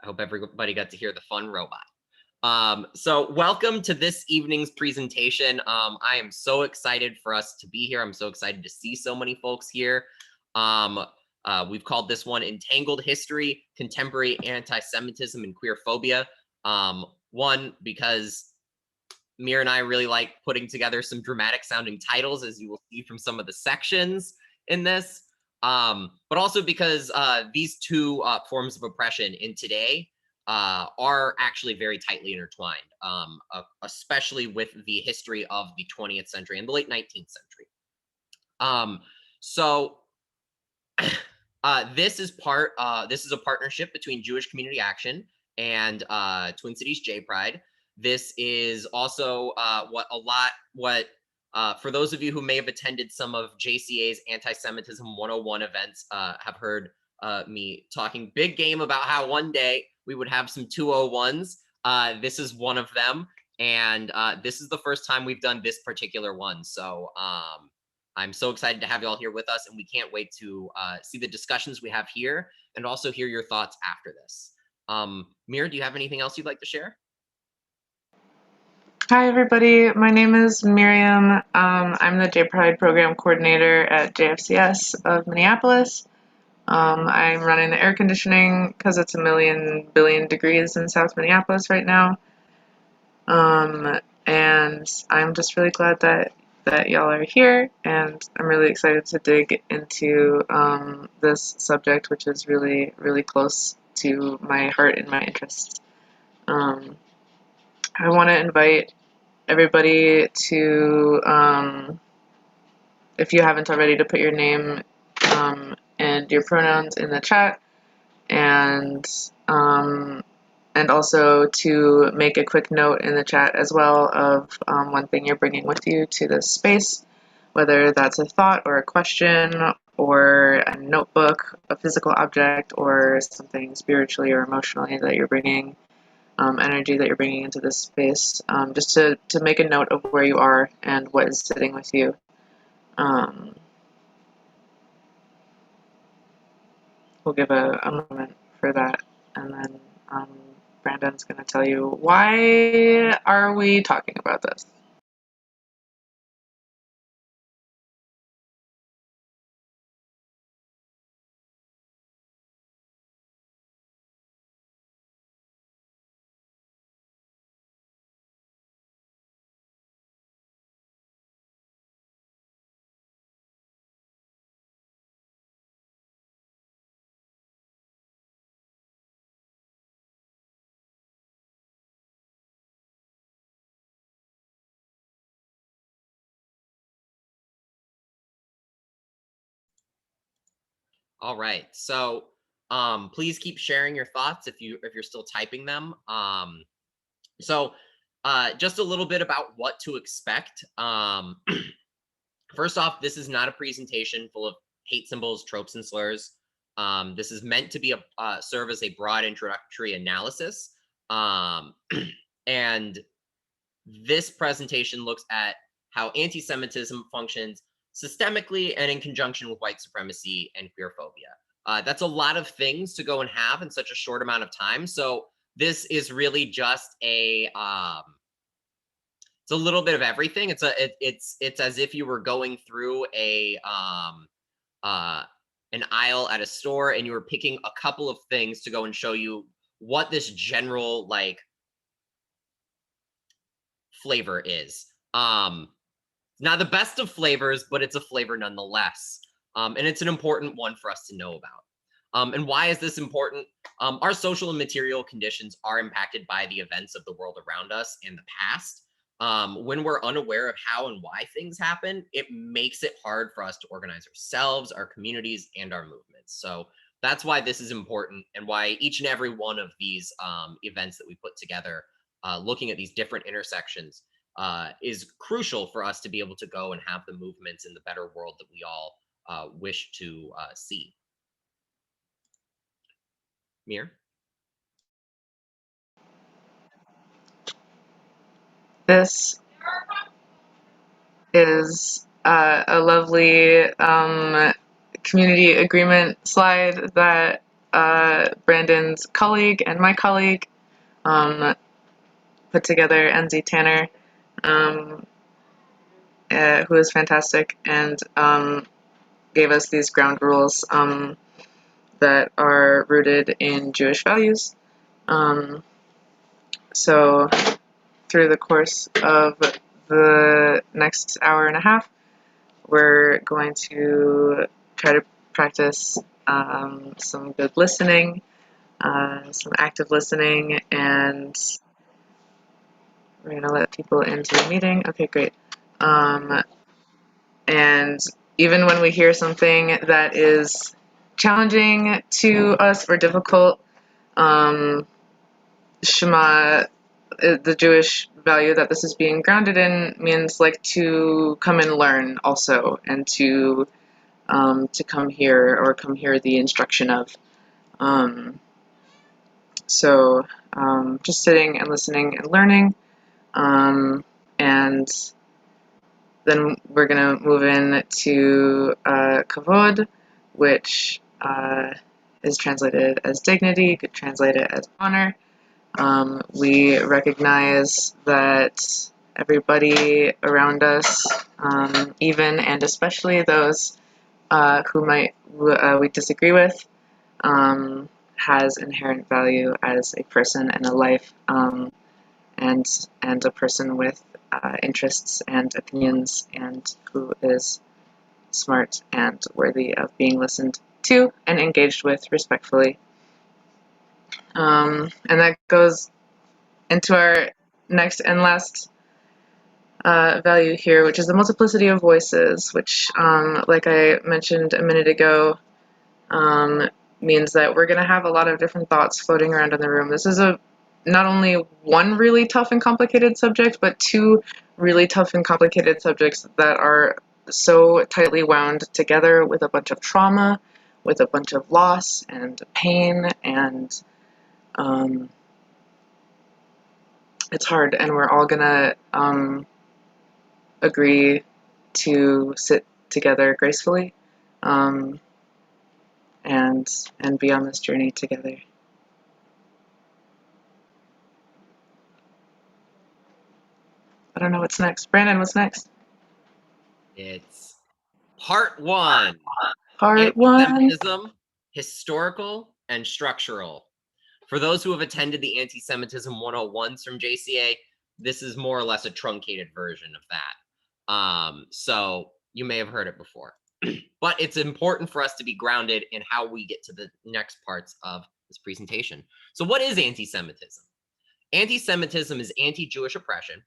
hope everybody got to hear the fun robot. So welcome to this evening's presentation. I am so excited for us to be here. I'm so excited to see so many folks here. We've called this one Entangled: History, Contemporary Anti-Semitism and Queerphobia. One, because Mir and I really like putting together some dramatic sounding titles, as you will see from some of the sections in this. But also because these two forms of oppression in today are actually very tightly intertwined, especially with the history of the 20th century and the late 19th century. This is a partnership between Jewish Community Action and Twin Cities J Pride. This is also for those of you who may have attended some of JCA's Anti-Semitism 101 events, have heard me talking big game about how one day we would have some 201s. This is one of them, and this is the first time we've done this particular one. So I'm so excited to have you all here with us, and we can't wait to see the discussions we have here and also hear your thoughts after this. Mir, do you have anything else you'd like to share? Hi, everybody. My name is Miriam. I'm the J Pride Program Coordinator at JFCS of Minneapolis. I'm running the air conditioning because it's a billion degrees in South Minneapolis right now. And I'm just really glad that y'all are here, and I'm really excited to dig into this subject, which is really, really close to my heart and my interests. I want to invite everybody to, if you haven't already, to put your name and your pronouns in the chat, and also to make a quick note in the chat as well of one thing you're bringing with you to this space, whether that's a thought or a question or a notebook, a physical object, or something spiritually or emotionally that you're bringing, energy that you're bringing into this space, just to make a note of where you are and what is sitting with you. We'll give a moment for that, and then Brandon's going to tell you, why are we talking about this? All right, so please keep sharing your thoughts if you're still typing them. Just a little bit about what to expect. First off, this is not a presentation full of hate symbols, tropes, and slurs. This is meant to be serve as a broad introductory analysis. And this presentation looks at how anti-Semitism functions systemically and in conjunction with white supremacy and queerphobia. That's a lot of things to go and have in such a short amount of time. So this is really just it's a little bit of everything. It's as if you were going through an aisle at a store and you were picking a couple of things to go and show you what this general flavor is. Not the best of flavors, but it's a flavor nonetheless. And it's an important one for us to know about. And why is this important? Our social and material conditions are impacted by the events of the world around us in the past. When we're unaware of how and why things happen, it makes it hard for us to organize ourselves, our communities, and our movements. So that's why this is important, and why each and every one of these events that we put together, looking at these different intersections, is crucial for us to be able to go and have the movements in the better world that we all wish to see. Mir? This is a lovely community agreement slide that Brandon's colleague and my colleague put together, NZ Tanner, who is fantastic, and gave us these ground rules that are rooted in Jewish values. So through the course of the next hour and a half, we're going to try to practice some good listening, some active listening, and we're going to let people into the meeting. Okay, great. And even when we hear something that is challenging to us or difficult, Shema, the Jewish value that this is being grounded in, means like to come and learn also, and to come here or come hear the instruction of. So just sitting and listening and learning, and then we're gonna move in to kavod, which is translated as dignity, could translate it as honor. We recognize that everybody around us, even and especially those who we disagree with, has inherent value as a person and a life, and a person with interests and opinions, and who is smart and worthy of being listened to and engaged with respectfully. And that goes into our next and last value here, which is the multiplicity of voices, which, like I mentioned a minute ago, means that we're going to have a lot of different thoughts floating around in the room. This is not only one really tough and complicated subject, but two really tough and complicated subjects that are so tightly wound together with a bunch of trauma, with a bunch of loss and pain, and it's hard, and we're all gonna agree to sit together gracefully, and be on this journey together. I don't know what's next. Brandon, what's next? It's part one. Part one. Antisemitism, historical and structural. For those who have attended the Anti-Semitism 101s from JCA, this is more or less a truncated version of that. So you may have heard it before. But it's important for us to be grounded in how we get to the next parts of this presentation. So what is anti-Semitism? Anti-Semitism is anti-Jewish oppression,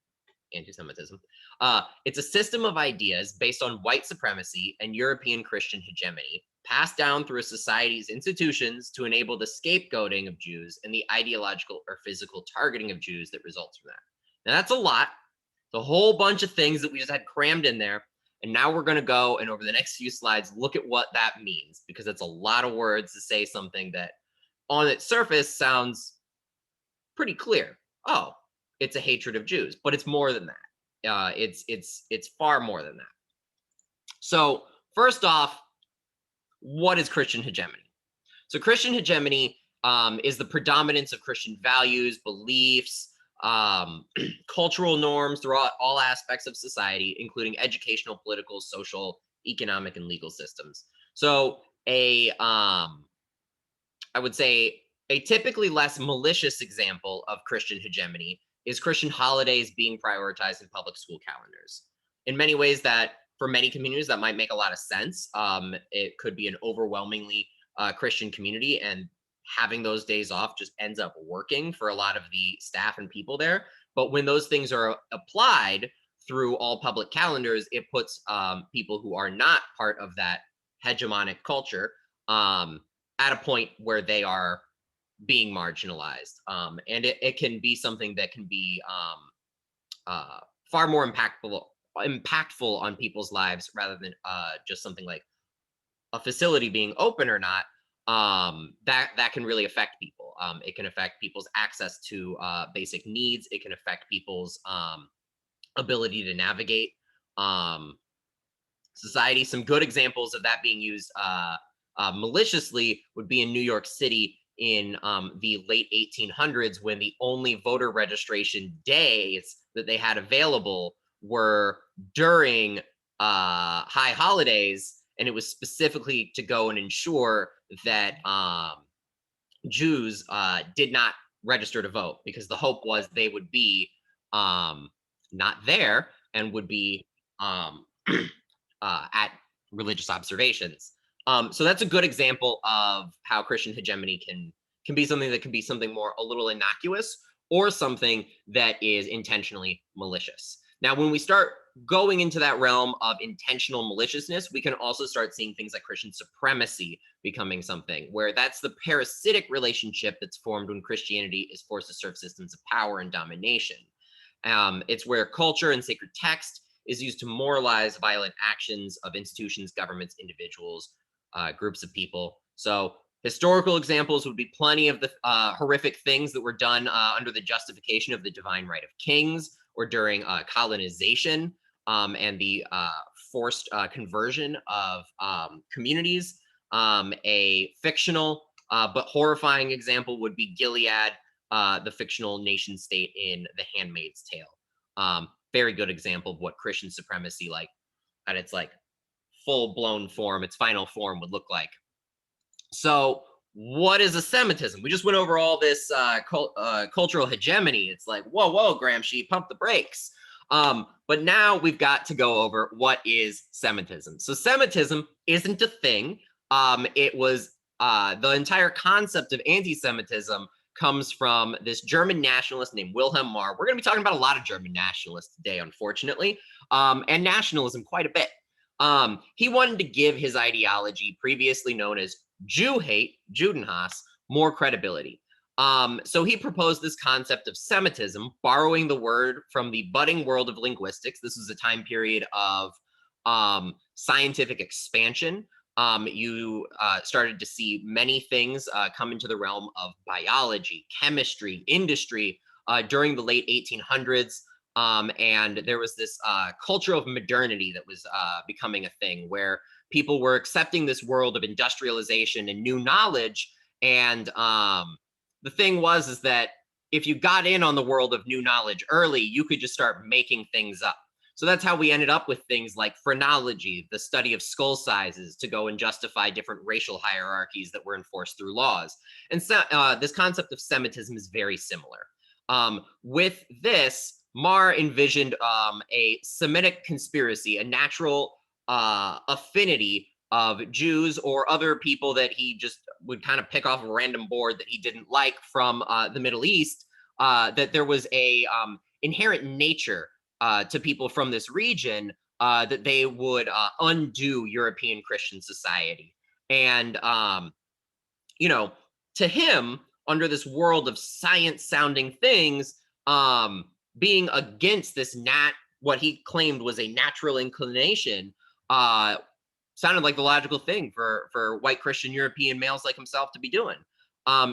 anti-Semitism. It's a system of ideas based on white supremacy and European Christian hegemony, passed down through a society's institutions to enable the scapegoating of Jews and the ideological or physical targeting of Jews that results from that. Now, that's a lot. It's a whole bunch of things that we just had crammed in there. And now we're going to go and over the next few slides, look at what that means, because it's a lot of words to say something that on its surface sounds pretty clear. Oh, it's a hatred of Jews, but it's more than that. It's far more than that. So first off, what is Christian hegemony? So Christian hegemony is the predominance of Christian values, beliefs, cultural norms throughout all aspects of society, including educational, political, social, economic, and legal systems. So I would say a typically less malicious example of Christian hegemony is Christian holidays being prioritized in public school calendars. In many ways that, for many communities, that might make a lot of sense. It could be an overwhelmingly Christian community, and having those days off just ends up working for a lot of the staff and people there. But when those things are applied through all public calendars, it puts people who are not part of that hegemonic culture at a point where they are being marginalized. And it can be something that can be far more impactful on people's lives rather than just something like a facility being open or not. That can really affect people. It can affect people's access to basic needs. It can affect people's ability to navigate society. Some good examples of that being used maliciously would be in New York City in the late 1800s, when the only voter registration days that they had available were during high holidays, and it was specifically to go and ensure that Jews did not register to vote, because the hope was they would be not there and would be at religious observations. So that's a good example of how Christian hegemony can be something that can be something more a little innocuous, or something that is intentionally malicious. Now, when we start going into that realm of intentional maliciousness, we can also start seeing things like Christian supremacy becoming something, where that's the parasitic relationship that's formed when Christianity is forced to serve systems of power and domination. It's where culture and sacred text is used to moralize violent actions of institutions, governments, individuals, groups of people. So historical examples would be plenty of the horrific things that were done under the justification of the divine right of kings, or during colonization and the forced conversion of communities. A fictional but horrifying example would be Gilead, the fictional nation state in The Handmaid's Tale. Very good example of what Christian supremacy, like at its like full-blown form, its final form, would look like. So what is a Semitism? We just went over all this cultural hegemony. It's like, whoa, Gramsci, pump the brakes. But now we've got to go over what is Semitism. So Semitism isn't a thing. It was the entire concept of anti-Semitism comes from this German nationalist named Wilhelm Marr. We're going to be talking about a lot of German nationalists today, unfortunately, and nationalism quite a bit. He wanted to give his ideology, previously known as Jew hate, Judenhass, more credibility. So he proposed this concept of Semitism, borrowing the word from the budding world of linguistics. This was a time period of scientific expansion. You started to see many things come into the realm of biology, chemistry, industry during the late 1800s. And there was this culture of modernity that was becoming a thing, where people were accepting this world of industrialization and new knowledge. And the thing was is that if you got in on the world of new knowledge early, you could just start making things up. So that's how we ended up with things like phrenology, the study of skull sizes to go and justify different racial hierarchies that were enforced through laws. And so this concept of Semitism is very similar. With this, Marr envisioned a Semitic conspiracy, a natural affinity of Jews or other people that he just would kind of pick off a random board that he didn't like from the Middle East, that there was a inherent nature to people from this region that they would undo European Christian society. And, you know, to him, under this world of science sounding things, being against this what he claimed was a natural inclination, sounded like the logical thing for white Christian European males like himself to be doing.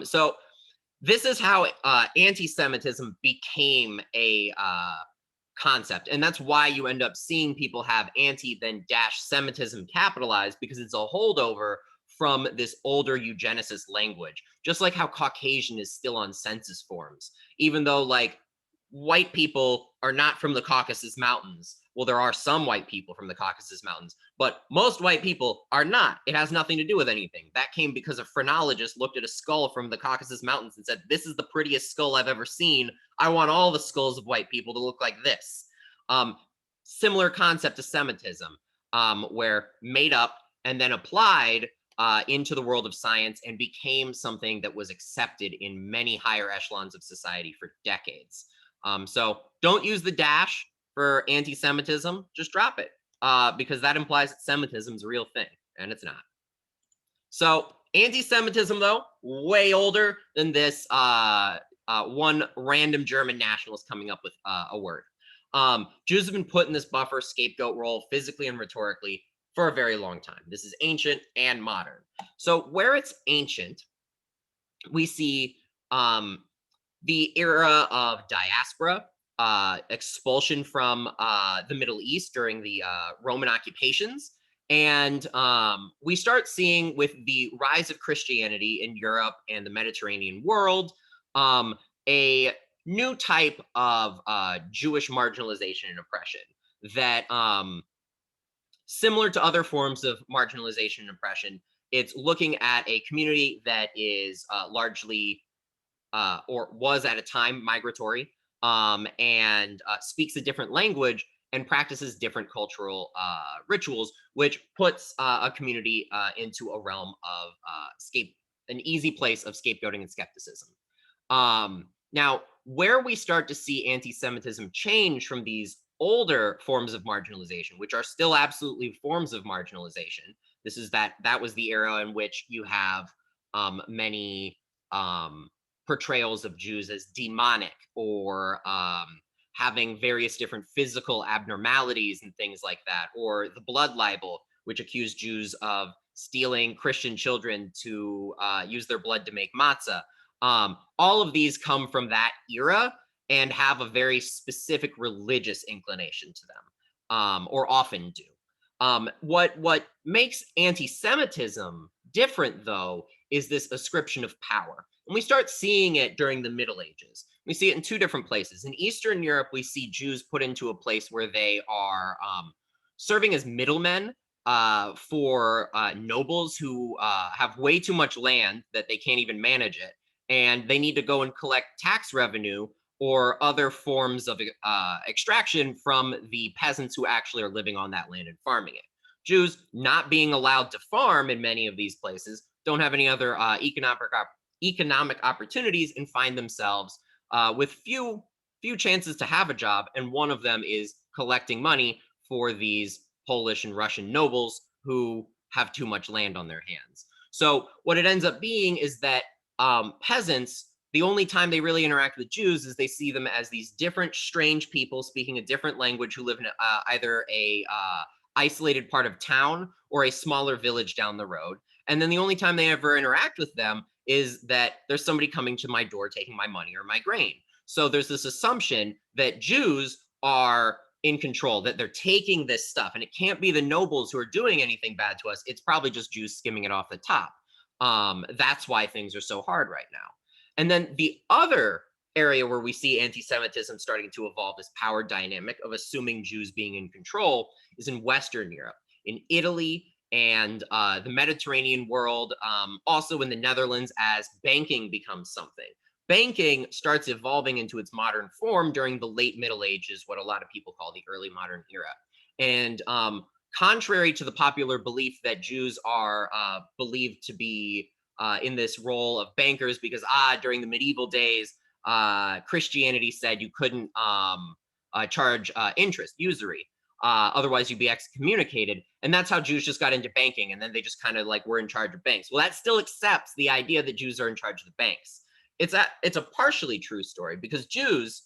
So this is how anti-Semitism became a concept. And that's why you end up seeing people have anti then dash Semitism capitalized, because it's a holdover from this older eugenicist language. Just like how Caucasian is still on census forms, even though like white people are not from the Caucasus Mountains. Well, there are some white people from the Caucasus Mountains, but most white people are not. It has nothing to do with anything. That came because a phrenologist looked at a skull from the Caucasus Mountains and said, this is the prettiest skull I've ever seen. I want all the skulls of white people to look like this. Similar concept to Semitism, where made up and then applied into the world of science and became something that was accepted in many higher echelons of society for decades. So don't use the dash for anti-Semitism, just drop it, because that implies that Semitism is a real thing, and it's not. So anti-Semitism, though, way older than this one random German nationalist coming up with a word. Jews have been put in this buffer scapegoat role physically and rhetorically for a very long time. This is ancient and modern. So where it's ancient, we see the era of diaspora, expulsion from the Middle East during the Roman occupations, And we start seeing with the rise of Christianity in Europe and the Mediterranean world, a new type of Jewish marginalization and oppression that, similar to other forms of marginalization and oppression, it's looking at a community that is largely or was at a time migratory, and speaks a different language and practices different cultural rituals, which puts a community into a realm of an easy place of scapegoating and skepticism. Now, where we start to see anti-Semitism change from these older forms of marginalization, which are still absolutely forms of marginalization. That was the era in which you have many portrayals of Jews as demonic, or having various different physical abnormalities and things like that, or the blood libel, which accused Jews of stealing Christian children to use their blood to make matzah. All of these come from that era and have a very specific religious inclination to them, or often do. What makes anti-Semitism different, though, is this ascription of power. And we start seeing it during the Middle Ages. We see it in two different places. In Eastern Europe, we see Jews put into a place where they are serving as middlemen for nobles who have way too much land that they can't even manage it. And they need to go and collect tax revenue or other forms of extraction from the peasants who actually are living on that land and farming it. Jews, not being allowed to farm in many of these places, don't have any other economic opportunities and find themselves with few chances to have a job, and one of them is collecting money for these Polish and Russian nobles who have too much land on their hands. So what it ends up being is that peasants, the only time they really interact with Jews is they see them as these different, strange people speaking a different language who live in either a isolated part of town or a smaller village down the road. And then the only time they ever interact with them is that there's somebody coming to my door taking my money or my grain. So there's this assumption that Jews are in control, that they're taking this stuff, and it can't be the nobles who are doing anything bad to us. It's probably just Jews skimming it off the top. That's why things are so hard right now. And then the other area where we see anti-Semitism starting to evolve, this power dynamic of assuming Jews being in control, is in Western Europe, in Italy and the Mediterranean world, also in the Netherlands, as banking becomes something. Banking starts evolving into its modern form during the late Middle Ages, what a lot of people call the early modern era. And contrary to the popular belief that Jews are believed to be in this role of bankers because during the medieval days, Christianity said you couldn't charge interest, usury. Otherwise, you'd be excommunicated. And that's how Jews just got into banking. And then they just kind of like were in charge of banks. Well, that still accepts the idea that Jews are in charge of the banks. It's a partially true story because Jews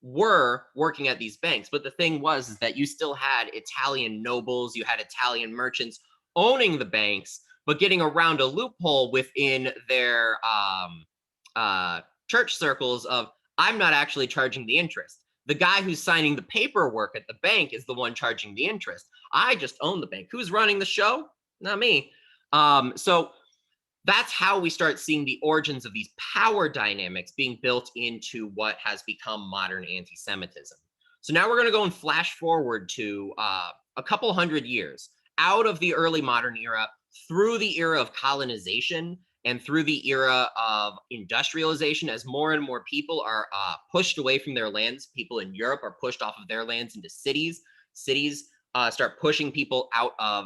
were working at these banks. But the thing was is that you still had Italian nobles, you had Italian merchants owning the banks, but getting around a loophole within their church circles of, I'm not actually charging the interest. The guy who's signing the paperwork at the bank is the one charging the interest. I just own the bank. Who's running the show? Not me. So that's how we start seeing the origins of these power dynamics being built into what has become modern anti-Semitism. So now we're going to go and flash forward to a couple hundred years out of the early modern era through the era of colonization and through the era of industrialization, as more and more people are pushed away from their lands. People in Europe are pushed off of their lands into cities. Cities start pushing people out of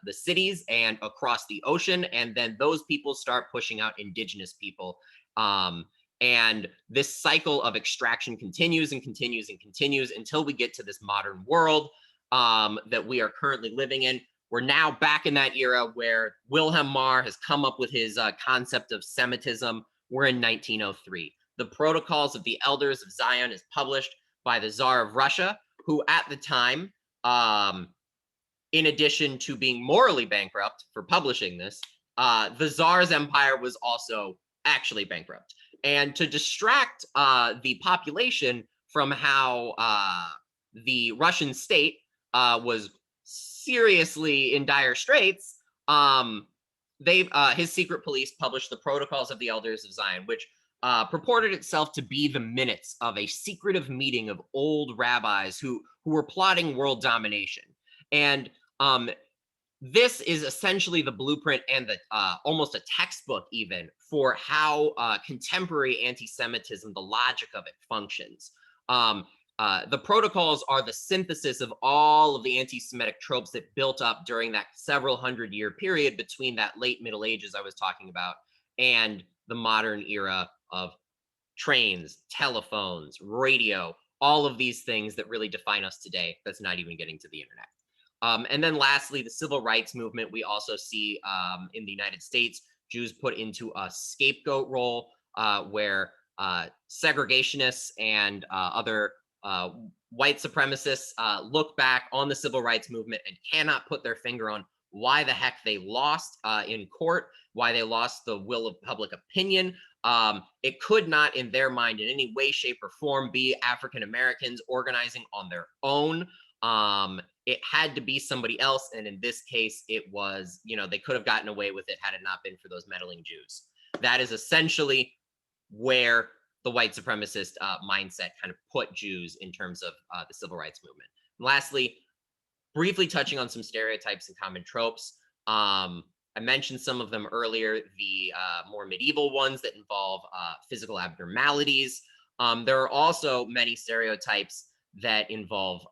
the cities and across the ocean. And then those people start pushing out indigenous people. And this cycle of extraction continues and continues and continues until we get to this modern world that we are currently living in. We're now back in that era where Wilhelm Marr has come up with his concept of Semitism. We're in 1903. The Protocols of the Elders of Zion is published by the Tsar of Russia, who at the time, in addition to being morally bankrupt for publishing this, the Tsar's empire was also actually bankrupt. And to distract the population from how the Russian state was seriously in dire straits, his secret police published the Protocols of the Elders of Zion, which purported itself to be the minutes of a secretive meeting of old rabbis who were plotting world domination. And this is essentially the blueprint and the almost a textbook even for how contemporary anti-Semitism, the logic of it, functions. The protocols are the synthesis of all of the anti-Semitic tropes that built up during that several hundred-year period between that late Middle Ages I was talking about and the modern era of trains, telephones, radio, all of these things that really define us today. That's not even getting to the internet. And then lastly, the civil rights movement, we also see in the United States, Jews put into a scapegoat role where segregationists and other white supremacists look back on the civil rights movement and cannot put their finger on why the heck they lost in court, why they lost the will of public opinion. It could not, in their mind, in any way, shape, or form, be African Americans organizing on their own. It had to be somebody else, and in this case, it was, they could have gotten away with it had it not been for those meddling Jews. That is essentially where the white supremacist mindset kind of put Jews in terms of the civil rights movement. And lastly, briefly touching on some stereotypes and common tropes. I mentioned some of them earlier, the more medieval ones that involve physical abnormalities. There are also many stereotypes that involve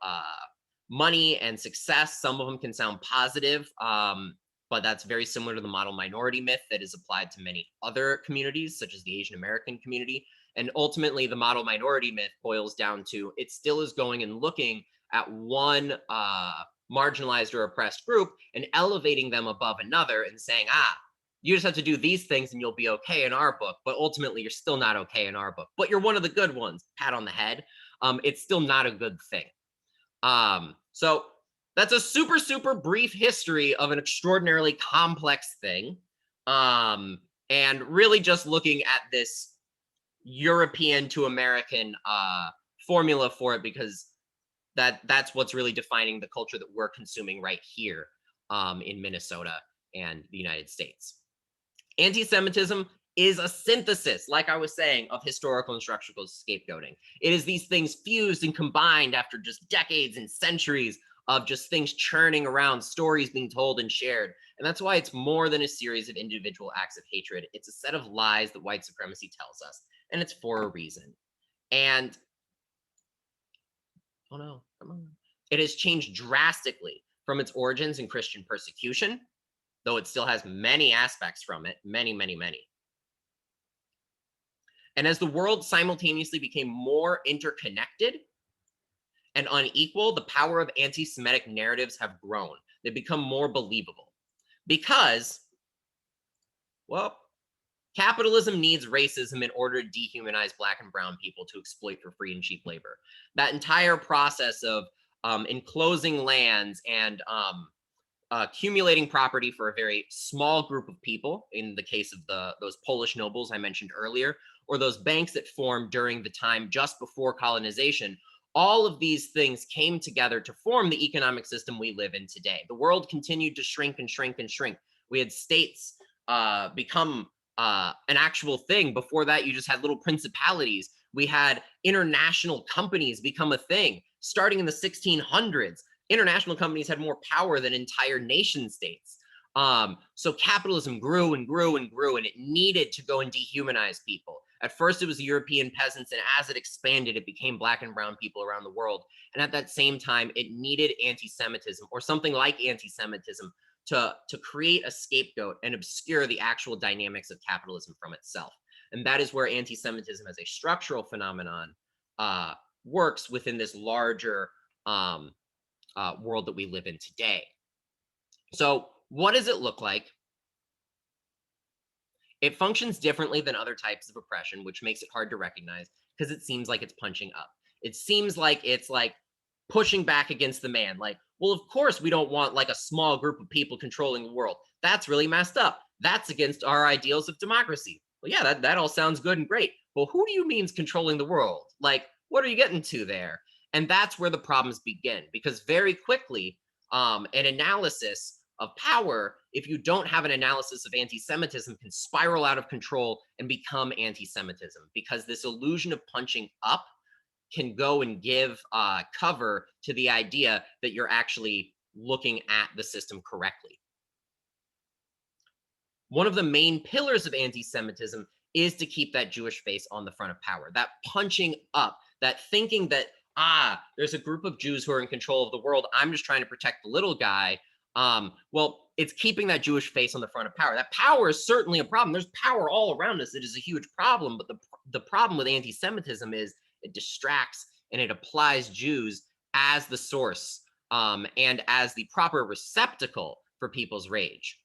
money and success. Some of them can sound positive, but that's very similar to the model minority myth that is applied to many other communities, such as the Asian American community. And ultimately, the model minority myth boils down to it still is going and looking at one marginalized or oppressed group and elevating them above another and saying, you just have to do these things and you'll be okay in our book. But ultimately, you're still not okay in our book. But you're one of the good ones, pat on the head. It's still not a good thing. So that's a super, super brief history of an extraordinarily complex thing. And really just looking at this European to American formula for it, because that's what's really defining the culture that we're consuming right here in Minnesota and the United States. Anti-Semitism is a synthesis, like I was saying, of historical and structural scapegoating. It is these things fused and combined after just decades and centuries of just things churning around, stories being told and shared. And that's why it's more than a series of individual acts of hatred. It's a set of lies that white supremacy tells us, and it's for a reason. And oh no, come on. It has changed drastically from its origins in Christian persecution, though it still has many aspects from it, many, many, many. And as the world simultaneously became more interconnected and unequal, the power of anti-Semitic narratives have grown. They become more believable because, well, capitalism needs racism in order to dehumanize Black and brown people to exploit for free and cheap labor. That entire process of enclosing lands and accumulating property for a very small group of people, in the case of those Polish nobles I mentioned earlier, or those banks that formed during the time just before colonization, all of these things came together to form the economic system we live in today. The world continued to shrink and shrink and shrink. We had states become an actual thing. Before that, you just had little principalities. We had international companies become a thing. Starting in the 1600s, international companies had more power than entire nation states. So capitalism grew and grew and grew, and it needed to go and dehumanize people. At first, it was the European peasants, and as it expanded, it became Black and brown people around the world. And at that same time, it needed anti-Semitism, or something like anti-Semitism, to create a scapegoat and obscure the actual dynamics of capitalism from itself. And that is where anti-Semitism as a structural phenomenon works within this larger world that we live in today. So what does it look like? It functions differently than other types of oppression, which makes it hard to recognize because it seems like it's punching up. It seems like it's like pushing back against the man. Like, well, of course we don't want like a small group of people controlling the world. That's really messed up. That's against our ideals of democracy. Well, yeah, that all sounds good and great. Well, who do you mean is controlling the world? Like, what are you getting to there? And that's where the problems begin, because very quickly, An analysis of power, if you don't have an analysis of anti-Semitism, can spiral out of control and become anti-Semitism, because this illusion of punching up can go and give cover to the idea that you're actually looking at the system correctly. One of the main pillars of anti-Semitism is to keep that Jewish face on the front of power, that punching up, that thinking that, there's a group of Jews who are in control of the world, I'm just trying to protect the little guy. Well, it's keeping that Jewish face on the front of power. That power is certainly a problem. There's power all around us. It is a huge problem. But the problem with anti-Semitism is it distracts and it applies Jews as the source and as the proper receptacle for people's rage.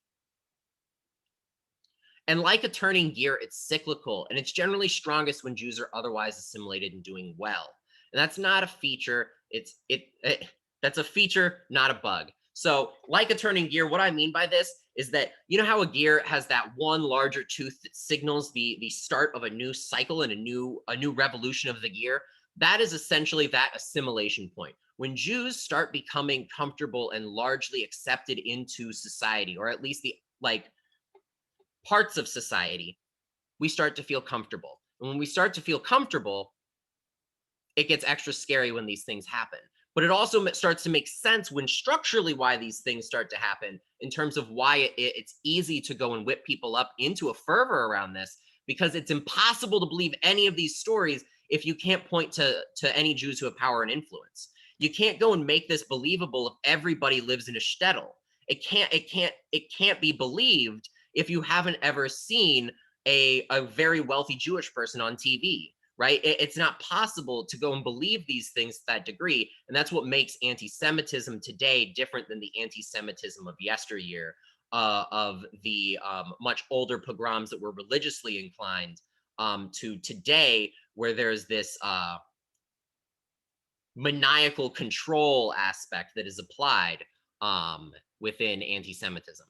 And like a turning gear, it's cyclical, and it's generally strongest when Jews are otherwise assimilated and doing well. And that's not a feature. That's a feature, not a bug. So like a turning gear, what I mean by this is that, you know how a gear has that one larger tooth that signals the start of a new cycle and a new revolution of the gear? That is essentially that assimilation point. When Jews start becoming comfortable and largely accepted into society, or at least the parts of society, we start to feel comfortable. And when we start to feel comfortable, it gets extra scary when these things happen. But it also starts to make sense when structurally why these things start to happen, in terms of why it's easy to go and whip people up into a fervor around this, because it's impossible to believe any of these stories if you can't point to any Jews who have power and influence. You can't go and make this believable if everybody lives in a shtetl. It can't be believed if you haven't ever seen a very wealthy Jewish person on TV, right? It's not possible to go and believe these things to that degree. And that's what makes anti-Semitism today different than the anti-Semitism of yesteryear, of the much older pogroms that were religiously inclined, to today, where there's this maniacal control aspect that is applied within anti-Semitism.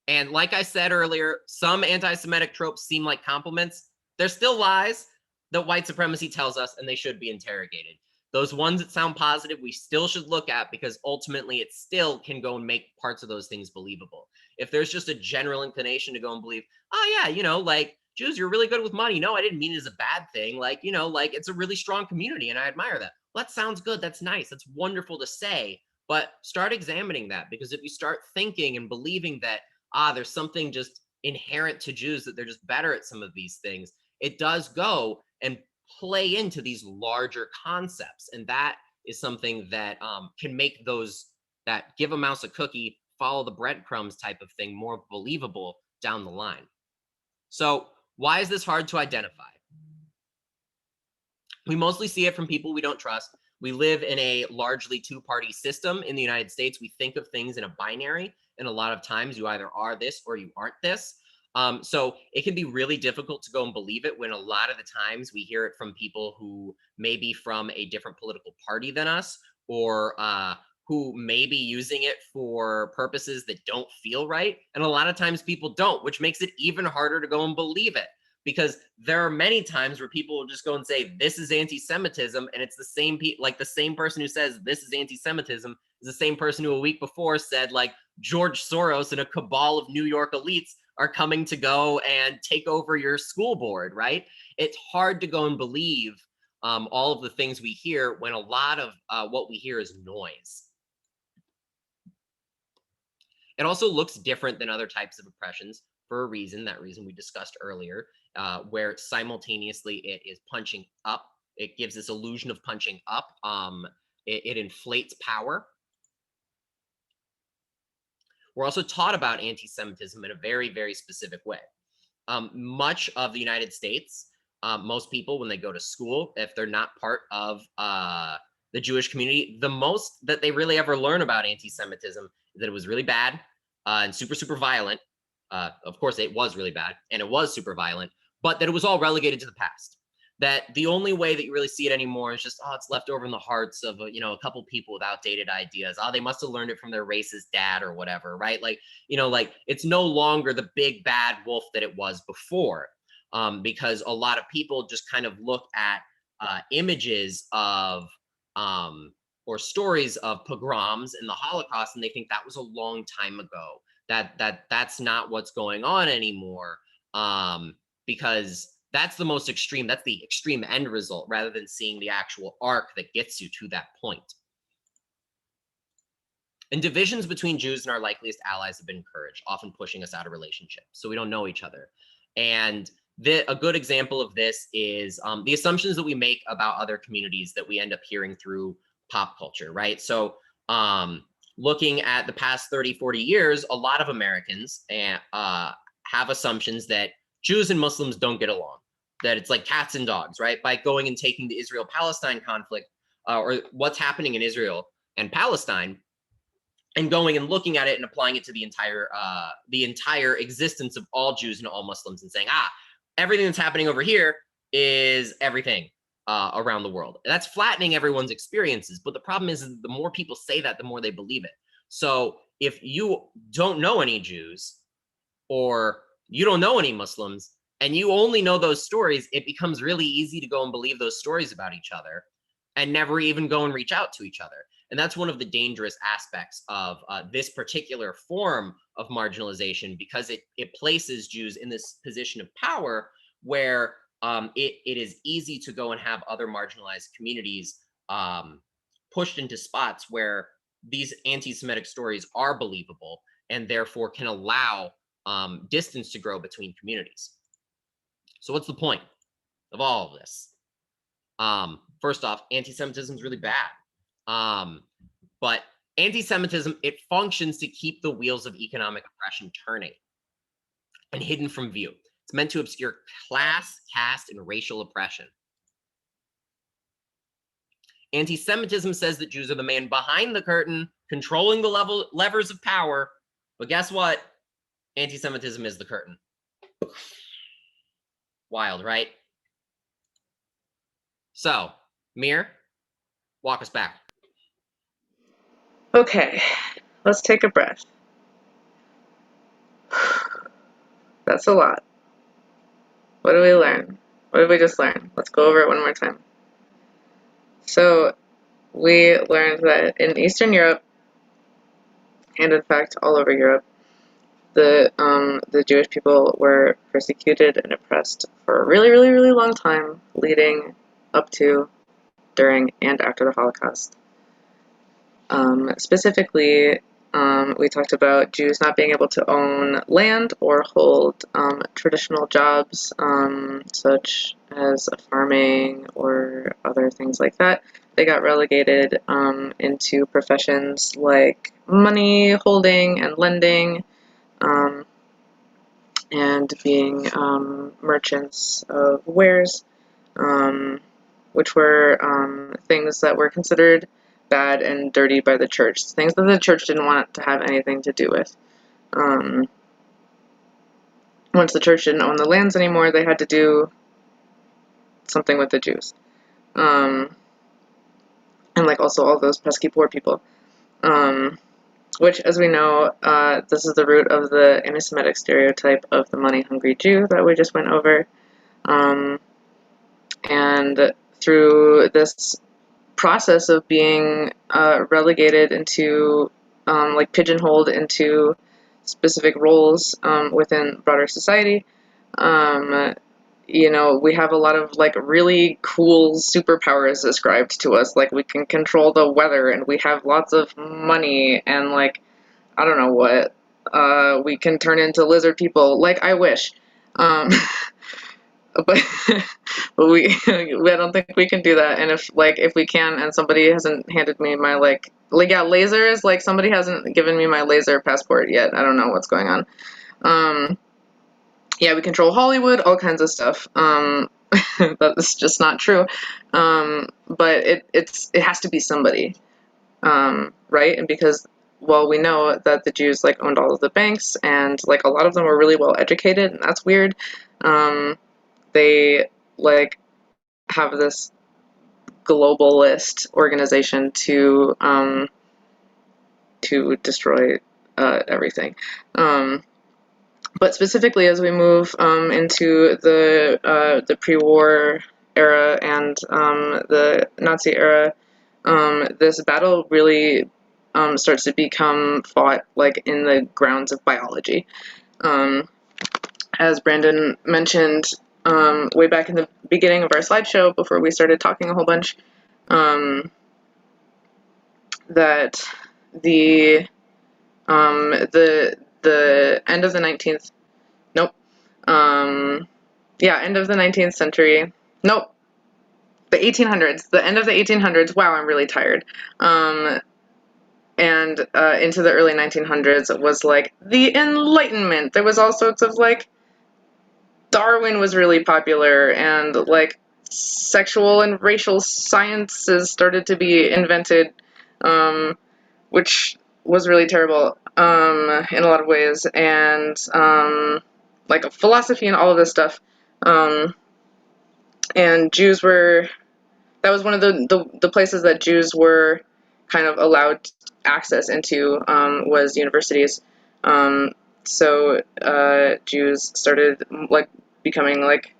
And like I said earlier, some anti-Semitic tropes seem like compliments. They're still lies that white supremacy tells us, and they should be interrogated. Those ones that sound positive, we still should look at, because ultimately it still can go and make parts of those things believable. If there's just a general inclination to go and believe, oh yeah, like Jews, you're really good with money. No, I didn't mean it as a bad thing. Like it's a really strong community and I admire that. Well, that sounds good. That's nice. That's wonderful to say. But start examining that, because if you start thinking and believing that, there's something just inherent to Jews, that they're just better at some of these things, it does go and play into these larger concepts. And that is something that can make those that give a mouse a cookie, follow the breadcrumbs type of thing more believable down the line. So why is this hard to identify? We mostly see it from people we don't trust. We live in a largely two-party system in the United States. We think of things in a binary, and a lot of times you either are this or you aren't this. So it can be really difficult to go and believe it when a lot of the times we hear it from people who may be from a different political party than us, or who may be using it for purposes that don't feel right. And a lot of times people don't, which makes it even harder to go and believe it. Because there are many times where people will just go and say, this is anti-Semitism, and it's the same the same person who says this is anti-Semitism is the same person who a week before said, like, George Soros and a cabal of New York elites are coming to go and take over your school board, right? It's hard to go and believe all of the things we hear, when a lot of what we hear is noise. It also looks different than other types of oppressions for a reason, that reason we discussed earlier, where simultaneously it is punching up. It gives this illusion of punching up. It inflates power. We're also taught about anti-Semitism in a very, very specific way. Much of the United States, most people, when they go to school, if they're not part of the Jewish community, the most that they really ever learn about anti-Semitism is that it was really bad and super, super violent. Of course, it was really bad and it was super violent, but that it was all relegated to the past. That the only way that you really see it anymore is just, it's left over in the hearts of, a couple people with outdated ideas. They must have learned it from their racist dad or whatever, right? It's no longer the big bad wolf that it was before, because a lot of people just kind of look at images of or stories of pogroms and the Holocaust, and they think that was a long time ago. That's not what's going on anymore, because that's the most extreme. That's the extreme end result, rather than seeing the actual arc that gets you to that point. And divisions between Jews and our likeliest allies have been encouraged, often pushing us out of relationships, so we don't know each other. And a good example of this is the assumptions that we make about other communities that we end up hearing through pop culture, right? So looking at the past 30, 40 years, a lot of Americans have assumptions that Jews and Muslims don't get along, that it's like cats and dogs, right? By going and taking the Israel-Palestine conflict, or what's happening in Israel and Palestine, and going and looking at it and applying it to the entire existence of all Jews and all Muslims, and saying, everything that's happening over here is everything around the world. And that's flattening everyone's experiences. But the problem is the more people say that, the more they believe it. So if you don't know any Jews, or you don't know any Muslims, and you only know those stories, it becomes really easy to go and believe those stories about each other and never even go and reach out to each other. And that's one of the dangerous aspects of this particular form of marginalization, because it places Jews in this position of power where it is easy to go and have other marginalized communities pushed into spots where these anti-Semitic stories are believable, and therefore can allow distance to grow between communities. So what's the point of all of this? First off, anti-Semitism is really bad. But anti-Semitism, it functions to keep the wheels of economic oppression turning and hidden from view. It's meant to obscure class, caste, and racial oppression. Anti-Semitism says that Jews are the man behind the curtain, controlling the levers of power. But guess what? Anti-Semitism is the curtain. Wild, right? So, Mir, walk us back. Okay, let's take a breath. That's a lot. What did we learn? What did we just learn? Let's go over it one more time. So we learned that in Eastern Europe, and in fact all over Europe, the Jewish people were persecuted and oppressed for a really, really, really long time, leading up to, during, and after the Holocaust. Specifically, we talked about Jews not being able to own land or hold traditional jobs, such as farming or other things like that. They got relegated into professions like money holding and lending, and being merchants of wares, which were things that were considered bad and dirty by the church, things that the church didn't want to have anything to do with. Once the church didn't own the lands anymore, they had to do something with the Jews. And like also all those pesky poor people. Which, as we know, this is the root of the anti-Semitic stereotype of the money-hungry Jew that we just went over. And through this process of being relegated into, like pigeonholed into specific roles within broader society, you know, we have a lot of like really cool superpowers ascribed to us. Like we can control the weather, and we have lots of money, and like, I don't know what, we can turn into lizard people. Like, I wish. But but I don't think we can do that. And if we can, and somebody hasn't handed me my like yeah, lasers, like somebody hasn't given me my laser passport yet. I don't know what's going on. Yeah, we control Hollywood, all kinds of stuff. That's just not true. But it has to be somebody, right? And because, well, we know that the Jews like owned all of the banks, and like a lot of them were really well educated, and that's weird. They like have this globalist organization to destroy everything. But specifically, as we move into the pre-war era and the Nazi era, this battle really starts to become fought like in the grounds of biology. As Brandon mentioned way back in the beginning of our slideshow before we started talking a whole bunch, that the end of the 19th, end of the 19th century, the 1800s, the end of the 1800s, wow, I'm really tired, and into the early 1900s was like the Enlightenment. There was all sorts of like, Darwin was really popular, and like sexual and racial sciences started to be invented, which was really terrible in a lot of ways, and like philosophy and all of this stuff. And Jews were, that was one of the places that Jews were kind of allowed access into, was universities. So Jews started like becoming like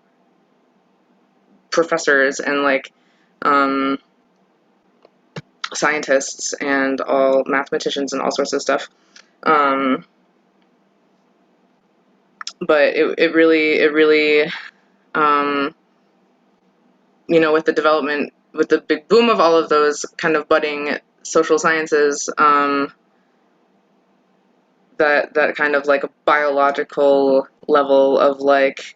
professors and like scientists and all mathematicians and all sorts of stuff. But it really with the development, with the big boom of all of those kind of budding social sciences, that kind of like a biological level of like,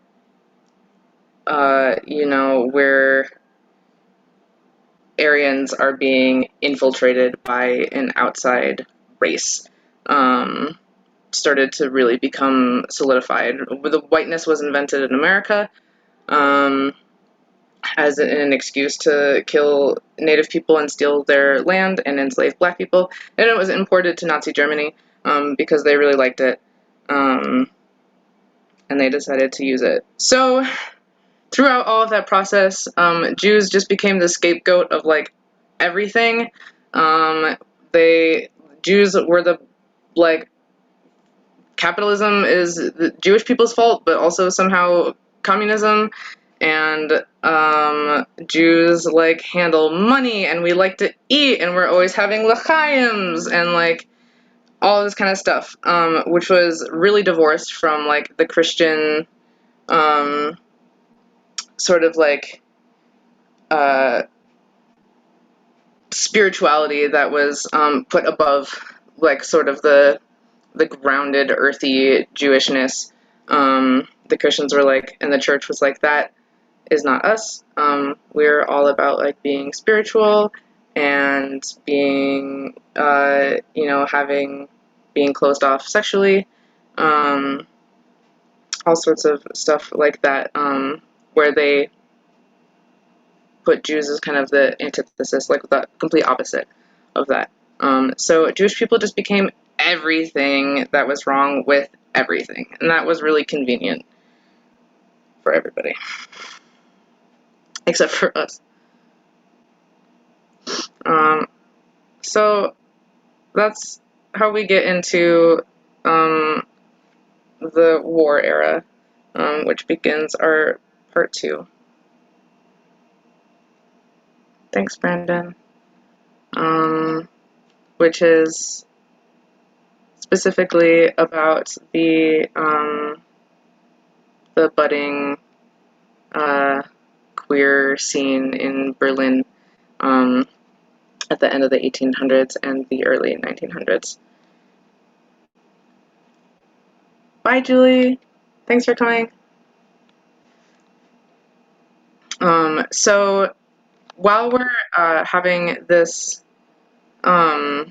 where Aryans are being infiltrated by an outside race, started to really become solidified. The whiteness was invented in America as an excuse to kill Native people and steal their land and enslave Black people, and it was imported to Nazi Germany because they really liked it, and they decided to use it. So throughout all of that process, Jews just became the scapegoat of like everything. Jews were the, like, capitalism is the Jewish people's fault, but also somehow communism, and Jews like handle money, and we like to eat, and we're always having l'chaims and like all this kind of stuff, which was really divorced from like the Christian sort of like spirituality that was put above like sort of the grounded, earthy Jewishness. The Christians were like, and the church was like, that is not us. We're all about like being spiritual and being, being closed off sexually, all sorts of stuff like that, where they put Jews as kind of the antithesis, like the complete opposite of that. So Jewish people just became everything that was wrong with everything, and that was really convenient for everybody, except for us. So that's how we get into the war era, which begins our part 2. Thanks, Brandon. Which is specifically about the budding queer scene in Berlin at the end of the 1800s and the early 1900s. Bye, Julie. Thanks for coming. So while we're having this, while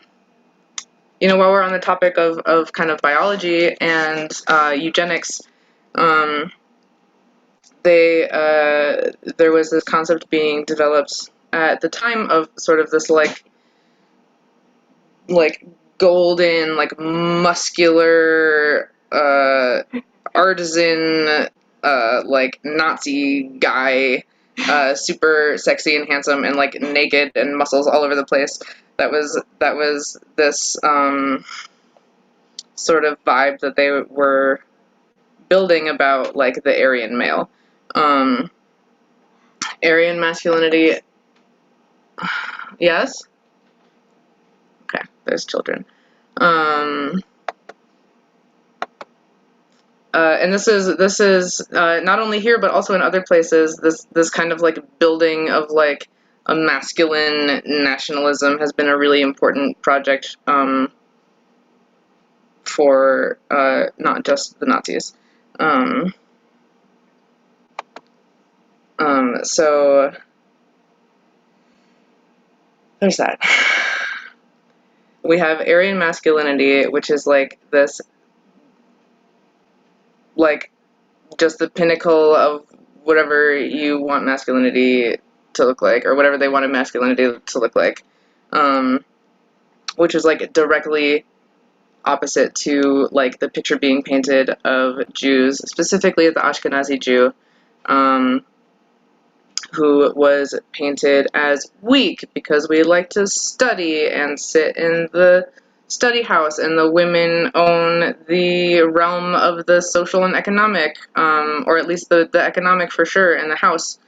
we're on the topic of kind of biology and eugenics, there was this concept being developed at the time of sort of this like golden, like muscular artisan like Nazi guy, super sexy and handsome and like naked and muscles all over the place. That was this sort of vibe that they were building about like the Aryan male. Aryan masculinity Yes? Okay, there's children. And this is not only here but also in other places. This kind of like building of like a masculine nationalism has been a really important project for not just the Nazis. So there's that. We have Aryan masculinity, which is like this, like just the pinnacle of whatever you want masculinity to look like, or whatever they wanted masculinity to look like, which is like directly opposite to like the picture being painted of Jews, specifically the Ashkenazi Jew, who was painted as weak because we like to study and sit in the study house, and the women own the realm of the social and economic, or at least the economic for sure, in the house.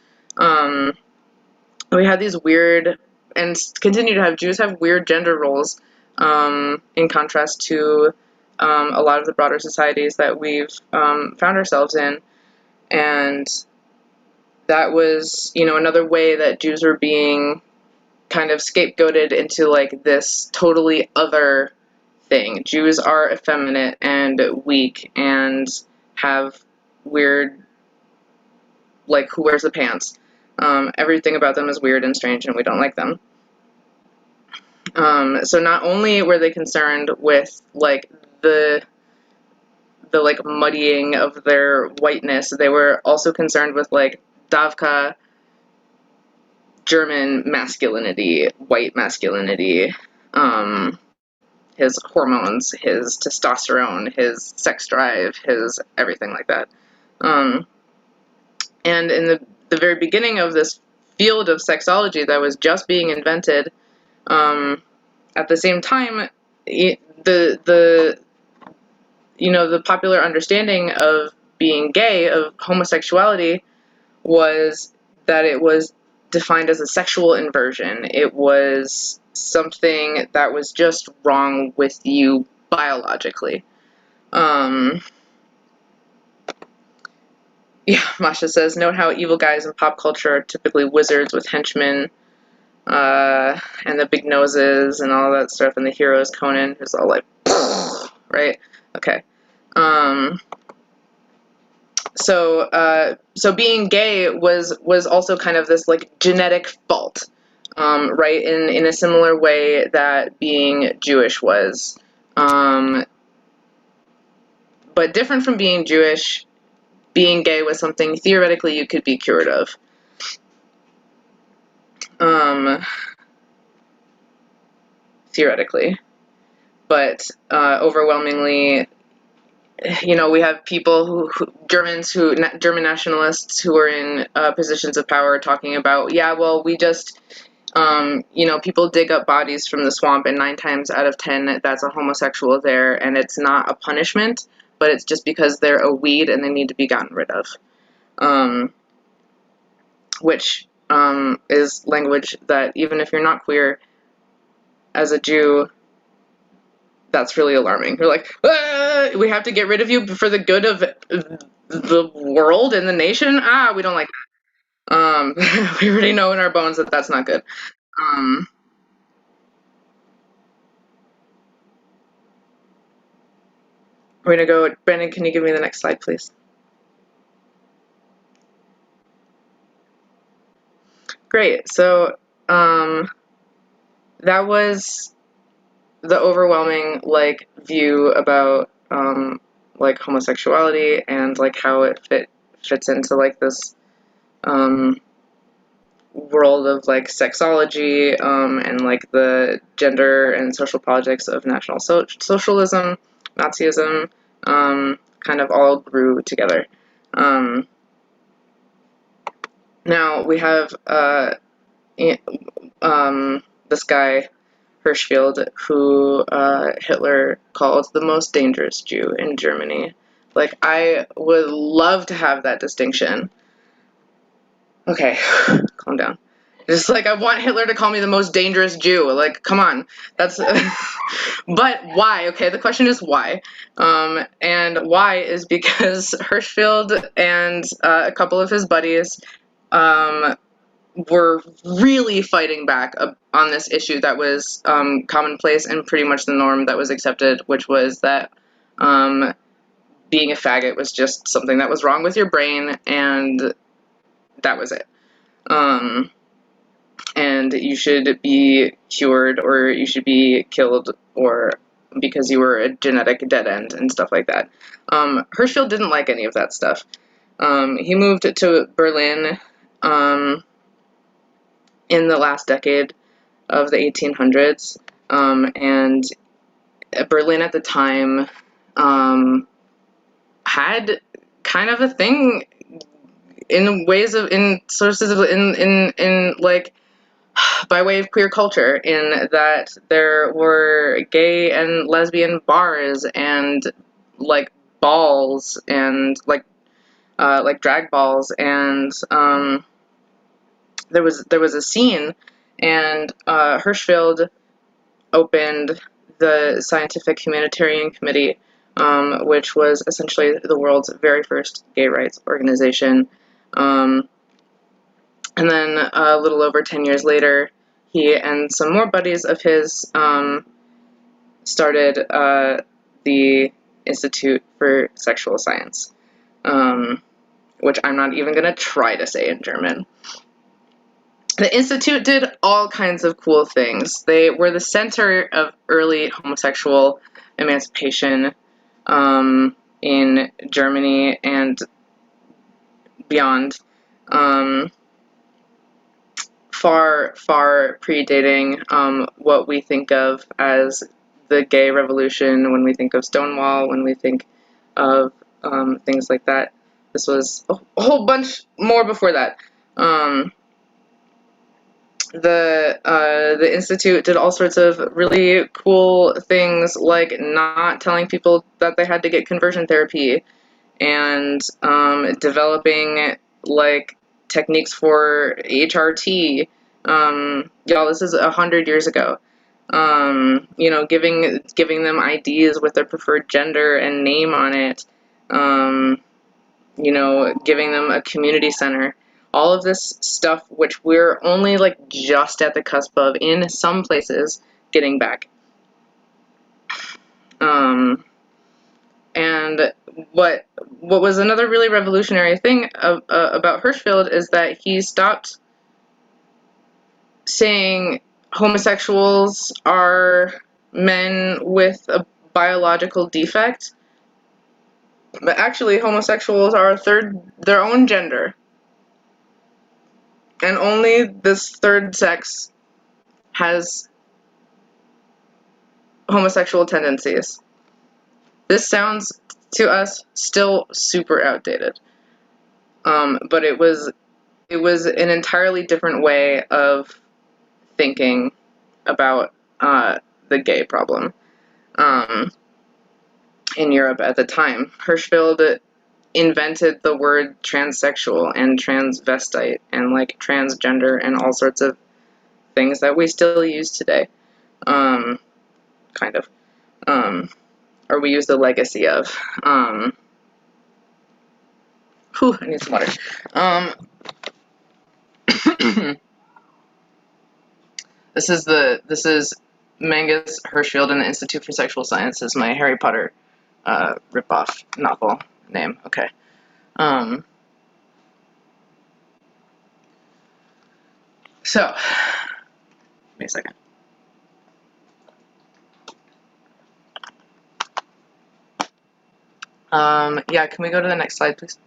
We have these weird, and continue to have, Jews have weird gender roles, in contrast to a lot of the broader societies that we've found ourselves in. And that was, another way that Jews were being kind of scapegoated into like this totally other thing. Jews are effeminate and weak and have weird, like, who wears the pants? Everything about them is weird and strange, and we don't like them. So not only were they concerned with like the like muddying of their whiteness, they were also concerned with like Davka German masculinity, white masculinity, his hormones, his testosterone, his sex drive, his everything like that. And in the very beginning of this field of sexology that was just being invented, at the same time, the popular understanding of being gay, of homosexuality, was that it was defined as a sexual inversion. It was something that was just wrong with you biologically. Yeah, Masha says, note how evil guys in pop culture are typically wizards with henchmen, and the big noses and all that stuff, and the hero is Conan, who's all like, right? Okay. So being gay was also kind of this like genetic fault, right? In a similar way that being Jewish was, but different from being Jewish. Being gay was something theoretically you could be cured of. Theoretically, but overwhelmingly, we have people German nationalists who are in positions of power talking about, yeah, well, we just, people dig up bodies from the swamp, and 9 times out of 10, that's a homosexual there, and it's not a punishment, but it's just because they're a weed and they need to be gotten rid of. Which is language that, even if you're not queer, as a Jew, that's really alarming. You're like, we have to get rid of you for the good of the world and the nation? We don't like that. We already know in our bones that that's not good. We're gonna go, Brandon, can you give me the next slide, please? Great, so that was the overwhelming like view about like homosexuality and like how it fits into like this world of like sexology, and like the gender and social projects of National Socialism, Nazism, kind of all grew together. Now we have this guy Hirschfield, who Hitler called the most dangerous Jew in Germany. Like, I would love to have that distinction. Okay, calm down. Just like, I want Hitler to call me the most dangerous Jew. Like, come on. That's but why? Okay, the question is why. And why is because Hirschfield and a couple of his buddies were really fighting back on this issue that was commonplace and pretty much the norm that was accepted, which was that being a faggot was just something that was wrong with your brain, and that was it. And you should be cured, or you should be killed, or because you were a genetic dead end and stuff like that. Hirschfield didn't like any of that stuff. He moved to Berlin in the last decade of the 1800s, and Berlin at the time had kind of a thing in sources of like by way of queer culture, in that there were gay and lesbian bars and like balls and like drag balls, and there was a scene, and Hirschfield opened the Scientific Humanitarian Committee, which was essentially the world's very first gay rights organization. And then a little over 10 years later, he and some more buddies of his started the Institute for Sexual Science, which I'm not even going to try to say in German. The Institute did all kinds of cool things. They were the center of early homosexual emancipation in Germany and beyond. Far predating what we think of as the gay revolution, when we think of Stonewall, when we think of things like that. This was a whole bunch more before that. The Institute did all sorts of really cool things, like not telling people that they had to get conversion therapy, and developing like techniques for HRT. Y'all, this is 100 years ago. Giving them IDs with their preferred gender and name on it. Giving them a community center. All of this stuff, which we're only like just at the cusp of, in some places, getting back. And what was another really revolutionary thing about Hirschfield is that he stopped saying homosexuals are men with a biological defect, but actually homosexuals are their own gender, and only this third sex has homosexual tendencies. This sounds to us still super outdated, but it was an entirely different way of thinking about the gay problem in Europe at the time. Hirschfield invented the word transsexual and transvestite and like transgender and all sorts of things that we still use today, kind of, or we use the legacy of. I need some water. This is Mangus Hirschfield and the Institute for Sexual Sciences, my Harry Potter ripoff novel name. Okay. So, give me a second. Yeah, can we go to the next slide, please?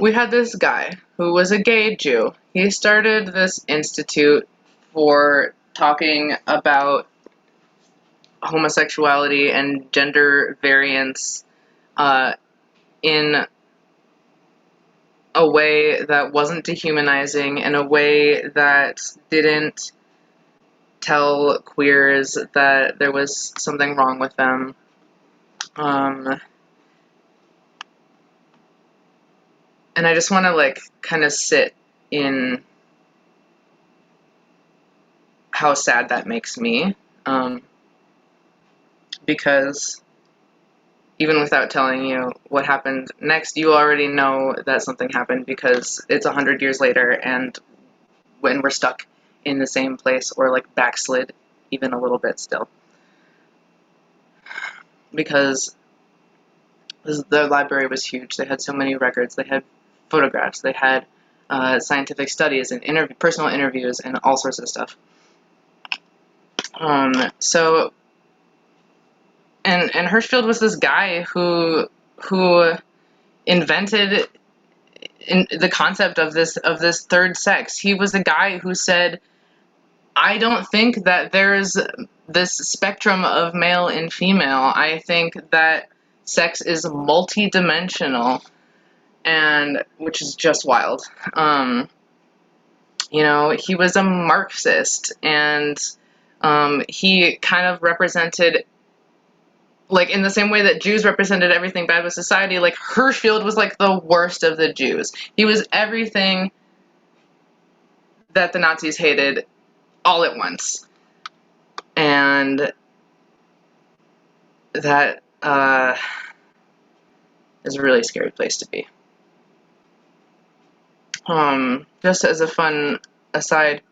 We had this guy who was a gay Jew. He started this institute for talking about homosexuality and gender variance in a way that wasn't dehumanizing, in a way that didn't tell queers that there was something wrong with them. And I just want to like kind of sit in how sad that makes me, because even without telling you what happened next, you already know that something happened because it's 100 years later, and when we're stuck in the same place or like backslid even a little bit still. Because the library was huge. They had so many records. They had photographs. They had scientific studies and personal interviews and all sorts of stuff. So, and Hirschfield was this guy who invented the concept of this third sex. He was the guy who said, I don't think that there's this spectrum of male and female. I think that sex is multi-dimensional, and which is just wild. You know, he was a Marxist, and he kind of represented, like, in the same way that Jews represented everything bad with society, like, Hirschfield was, like, the worst of the Jews. He was everything that the Nazis hated all at once. And that is a really scary place to be. Just as a fun aside,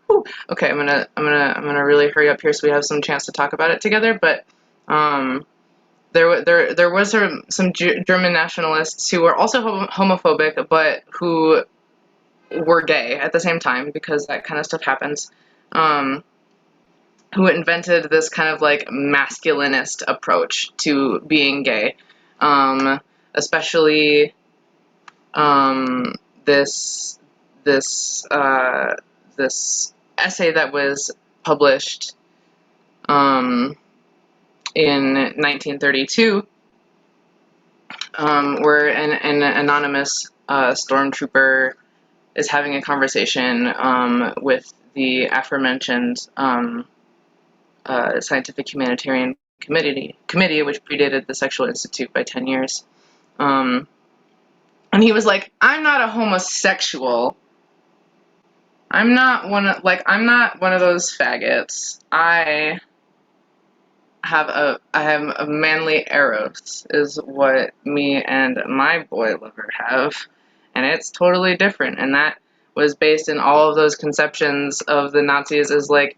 okay, I'm gonna really hurry up here so we have some chance to talk about it together. But there was some German nationalists who were also homophobic, but who were gay at the same time, because that kind of stuff happens. Who invented this kind of like masculinist approach to being gay, especially this essay that was published in 1932, where an anonymous stormtrooper is having a conversation with the aforementioned Scientific Humanitarian Committee, which predated the Sexual Institute by 10 years. And he was like, I'm not a homosexual. I'm not one of those faggots. I have a manly eros, is what me and my boy lover have. And it's totally different. And that was based in all of those conceptions of the Nazis as like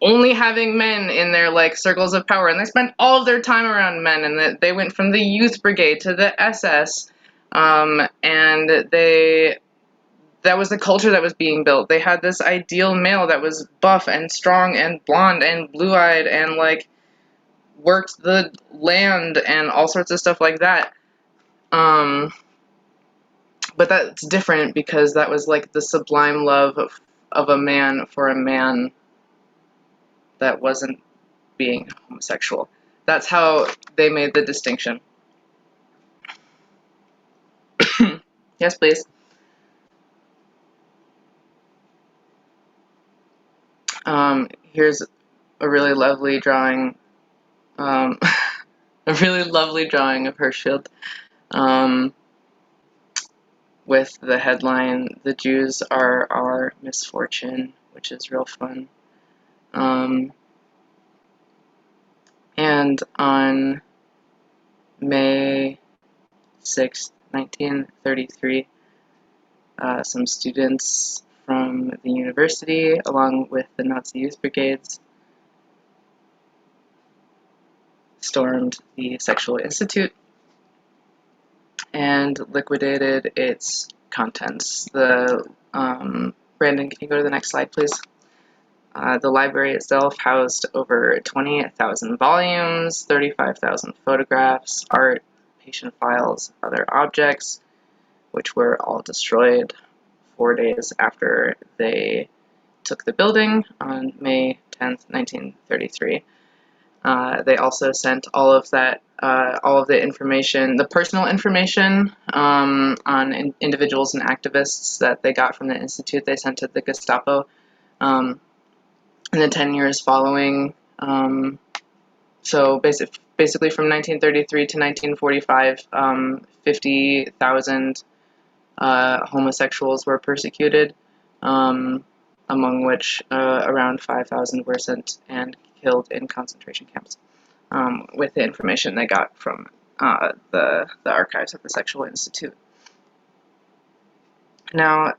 only having men in their like circles of power. And they spent all of their time around men, and that they went from the youth brigade to the SS. And that was the culture that was being built. They had this ideal male that was buff and strong and blonde and blue-eyed and like worked the land and all sorts of stuff like that. But that's different because that was like the sublime love of a man for a man that wasn't being homosexual. That's how they made the distinction. Yes, please. Here's a really lovely drawing, a really lovely drawing of Hirschfield, with the headline, "The Jews are our misfortune," which is real fun. And on May 6th, 1933, some students from the university, along with the Nazi youth brigades, stormed the Sexual Institute and liquidated its contents. Brandon, can you go to the next slide, please? The library itself housed over 20,000 volumes, 35,000 photographs, art, patient files, other objects, which were all destroyed 4 days after they took the building on May 10th, 1933. They also sent all of the information, the personal information on individuals and activists that they got from the Institute, they sent to the Gestapo. In the 10 years following, so basically from 1933 to 1945, 50,000 homosexuals were persecuted, among which around 5,000 were sent and killed in concentration camps, with the information they got from the archives of the Sexual Institute. Now,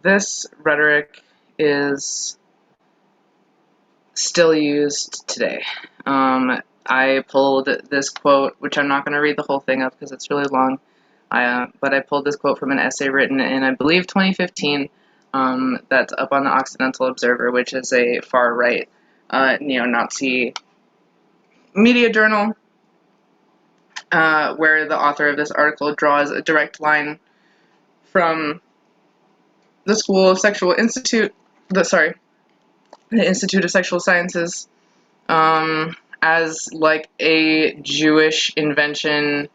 this rhetoric is still used today. I pulled this quote, which I'm not going to read the whole thing of because it's really long, but I pulled this quote from an essay written in, I believe, 2015, that's up on the Occidental Observer, which is a far-right neo-Nazi media journal, where the author of this article draws a direct line from the School of Sexual Institute, the Institute of Sexual Sciences, as like a Jewish invention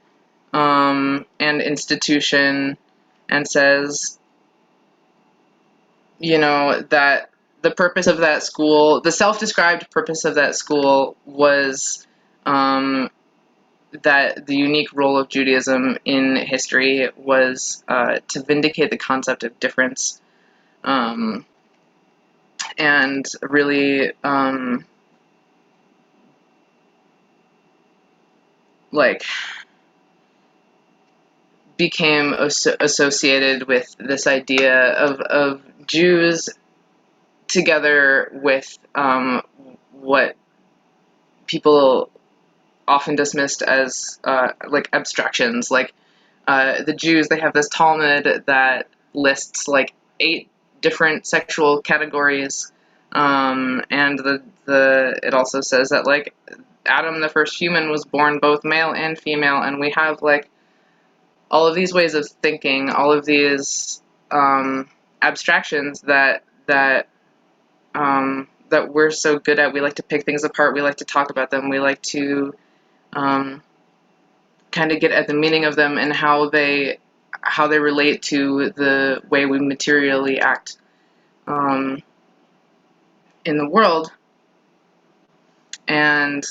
and institution, and says, that the purpose of that school, the self-described purpose of that school, was that the unique role of Judaism in history was to vindicate the concept of difference, and really became associated with this idea of Jews together with what people often dismissed as abstractions. The Jews, they have this Talmud that lists 8 different sexual categories, and it also says that Adam, the first human, was born both male and female, and we have all of these ways of thinking, all of these abstractions that we're so good at. We like to pick things apart. We like to talk about them. We like to kind of get at the meaning of them and how they relate to the way we materially act in the world, and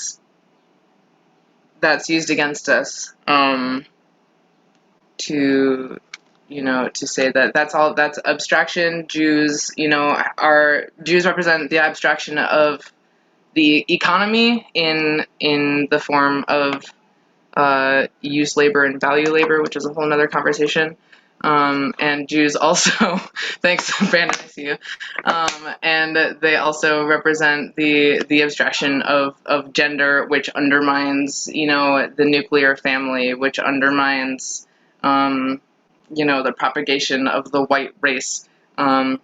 that's used against us to say that that's abstraction. Jews represent the abstraction of the economy in the form of use labor and value labor, which is a whole other conversation. And Jews also, thanks, Brandon, I see you. And they also represent the abstraction of gender, which undermines, the nuclear family, which undermines, the propagation of the white race. All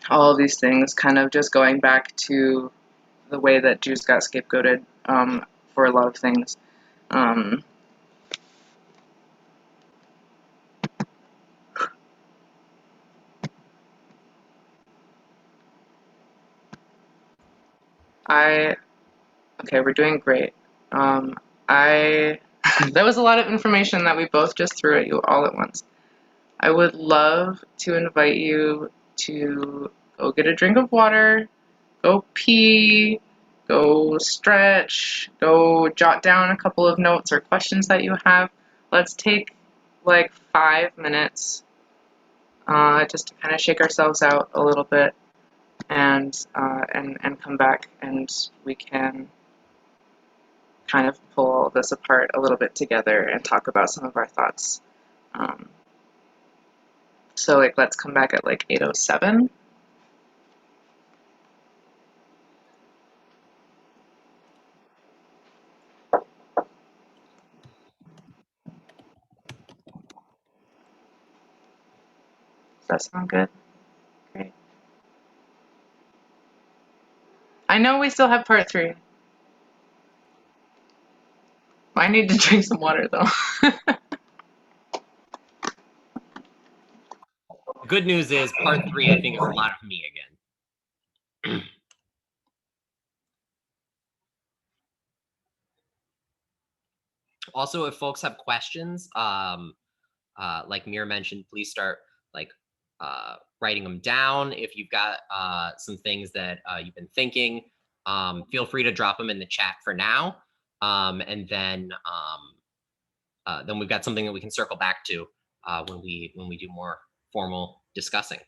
of these things kind of just going back to the way that Jews got scapegoated for a lot of things. Okay, we're doing great. That was a lot of information that we both just threw at you all at once. I would love to invite you to go get a drink of water, go pee, go stretch, go jot down a couple of notes or questions that you have. Let's take 5 minutes just to kind of shake ourselves out a little bit, and come back, and we can kind of pull all this apart a little bit together and talk about some of our thoughts. So let's come back at 8:07. Does that sound good? Great. I know we still have part 3. I need to drink some water though. Good news is part 3, I think, is a lot of me again. Also, if folks have questions, like Mir mentioned, please start writing them down. If you've got some things that you've been thinking, feel free to drop them in the chat for now, and then we've got something that we can circle back to when we do more formal discussing.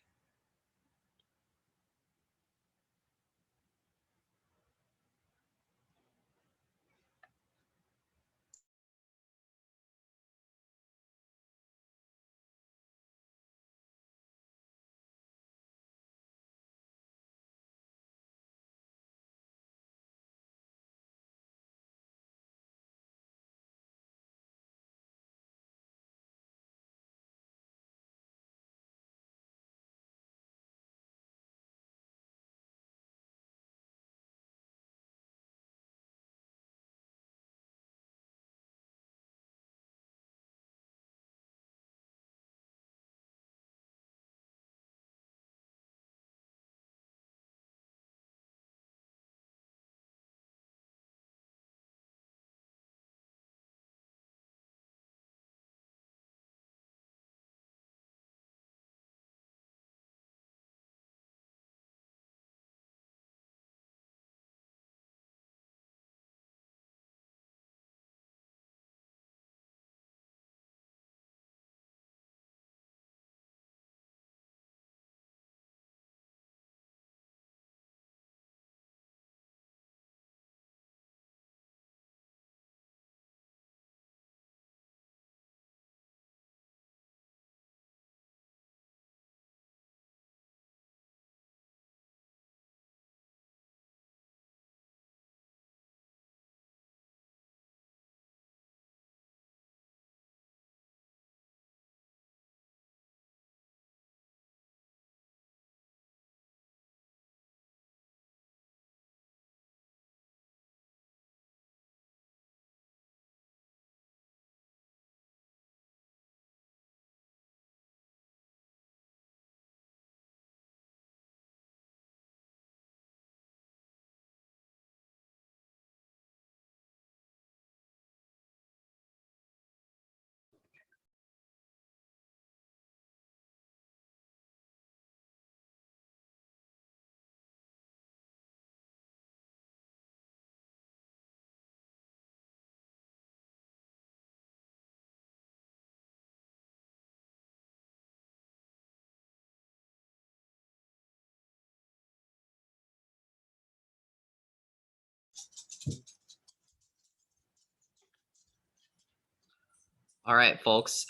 All right, folks,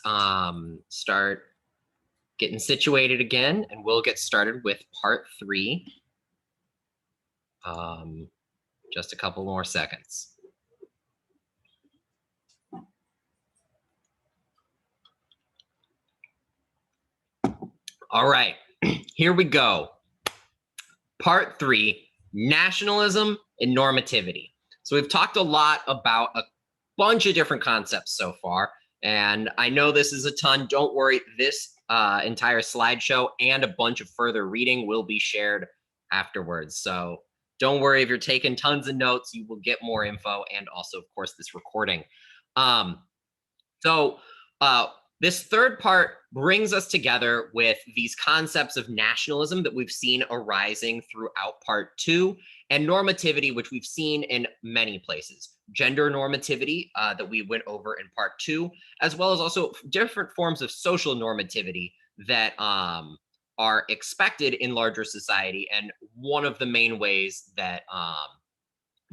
start getting situated again, and we'll get started with part 3. Just a couple more seconds. All right, here we go. Part 3, nationalism and normativity. So we've talked a lot about a bunch of different concepts so far, and I know this is a ton. Don't worry, this entire slideshow and a bunch of further reading will be shared afterwards. So don't worry if you're taking tons of notes, you will get more info, and also, of course, this recording. So this third part brings us together with these concepts of nationalism that we've seen arising throughout part 2, and normativity, which we've seen in many places. Gender normativity that we went over in part 2, as well as also different forms of social normativity that are expected in larger society. And one of the main ways that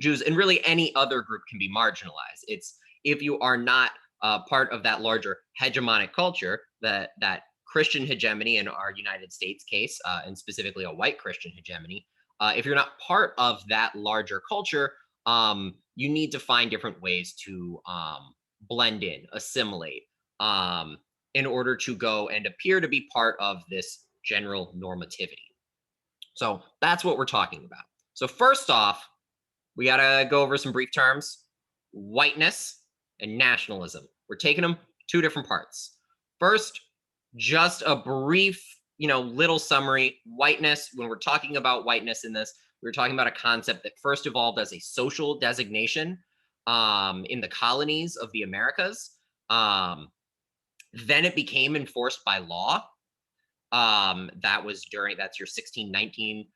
Jews and really any other group can be marginalized. It's if you are not part of that larger hegemonic culture, that Christian hegemony in our United States case, and specifically a white Christian hegemony, if you're not part of that larger culture, you need to find different ways to blend in, assimilate, in order to go and appear to be part of this general normativity. So that's what we're talking about. So first off, we got to go over some brief terms: whiteness and nationalism. We're taking them 2 different parts. First, just a brief, little summary. Whiteness, when we're talking about whiteness in this, we're talking about a concept that first evolved as a social designation in the colonies of the Americas. Then it became enforced by law. That's your 1619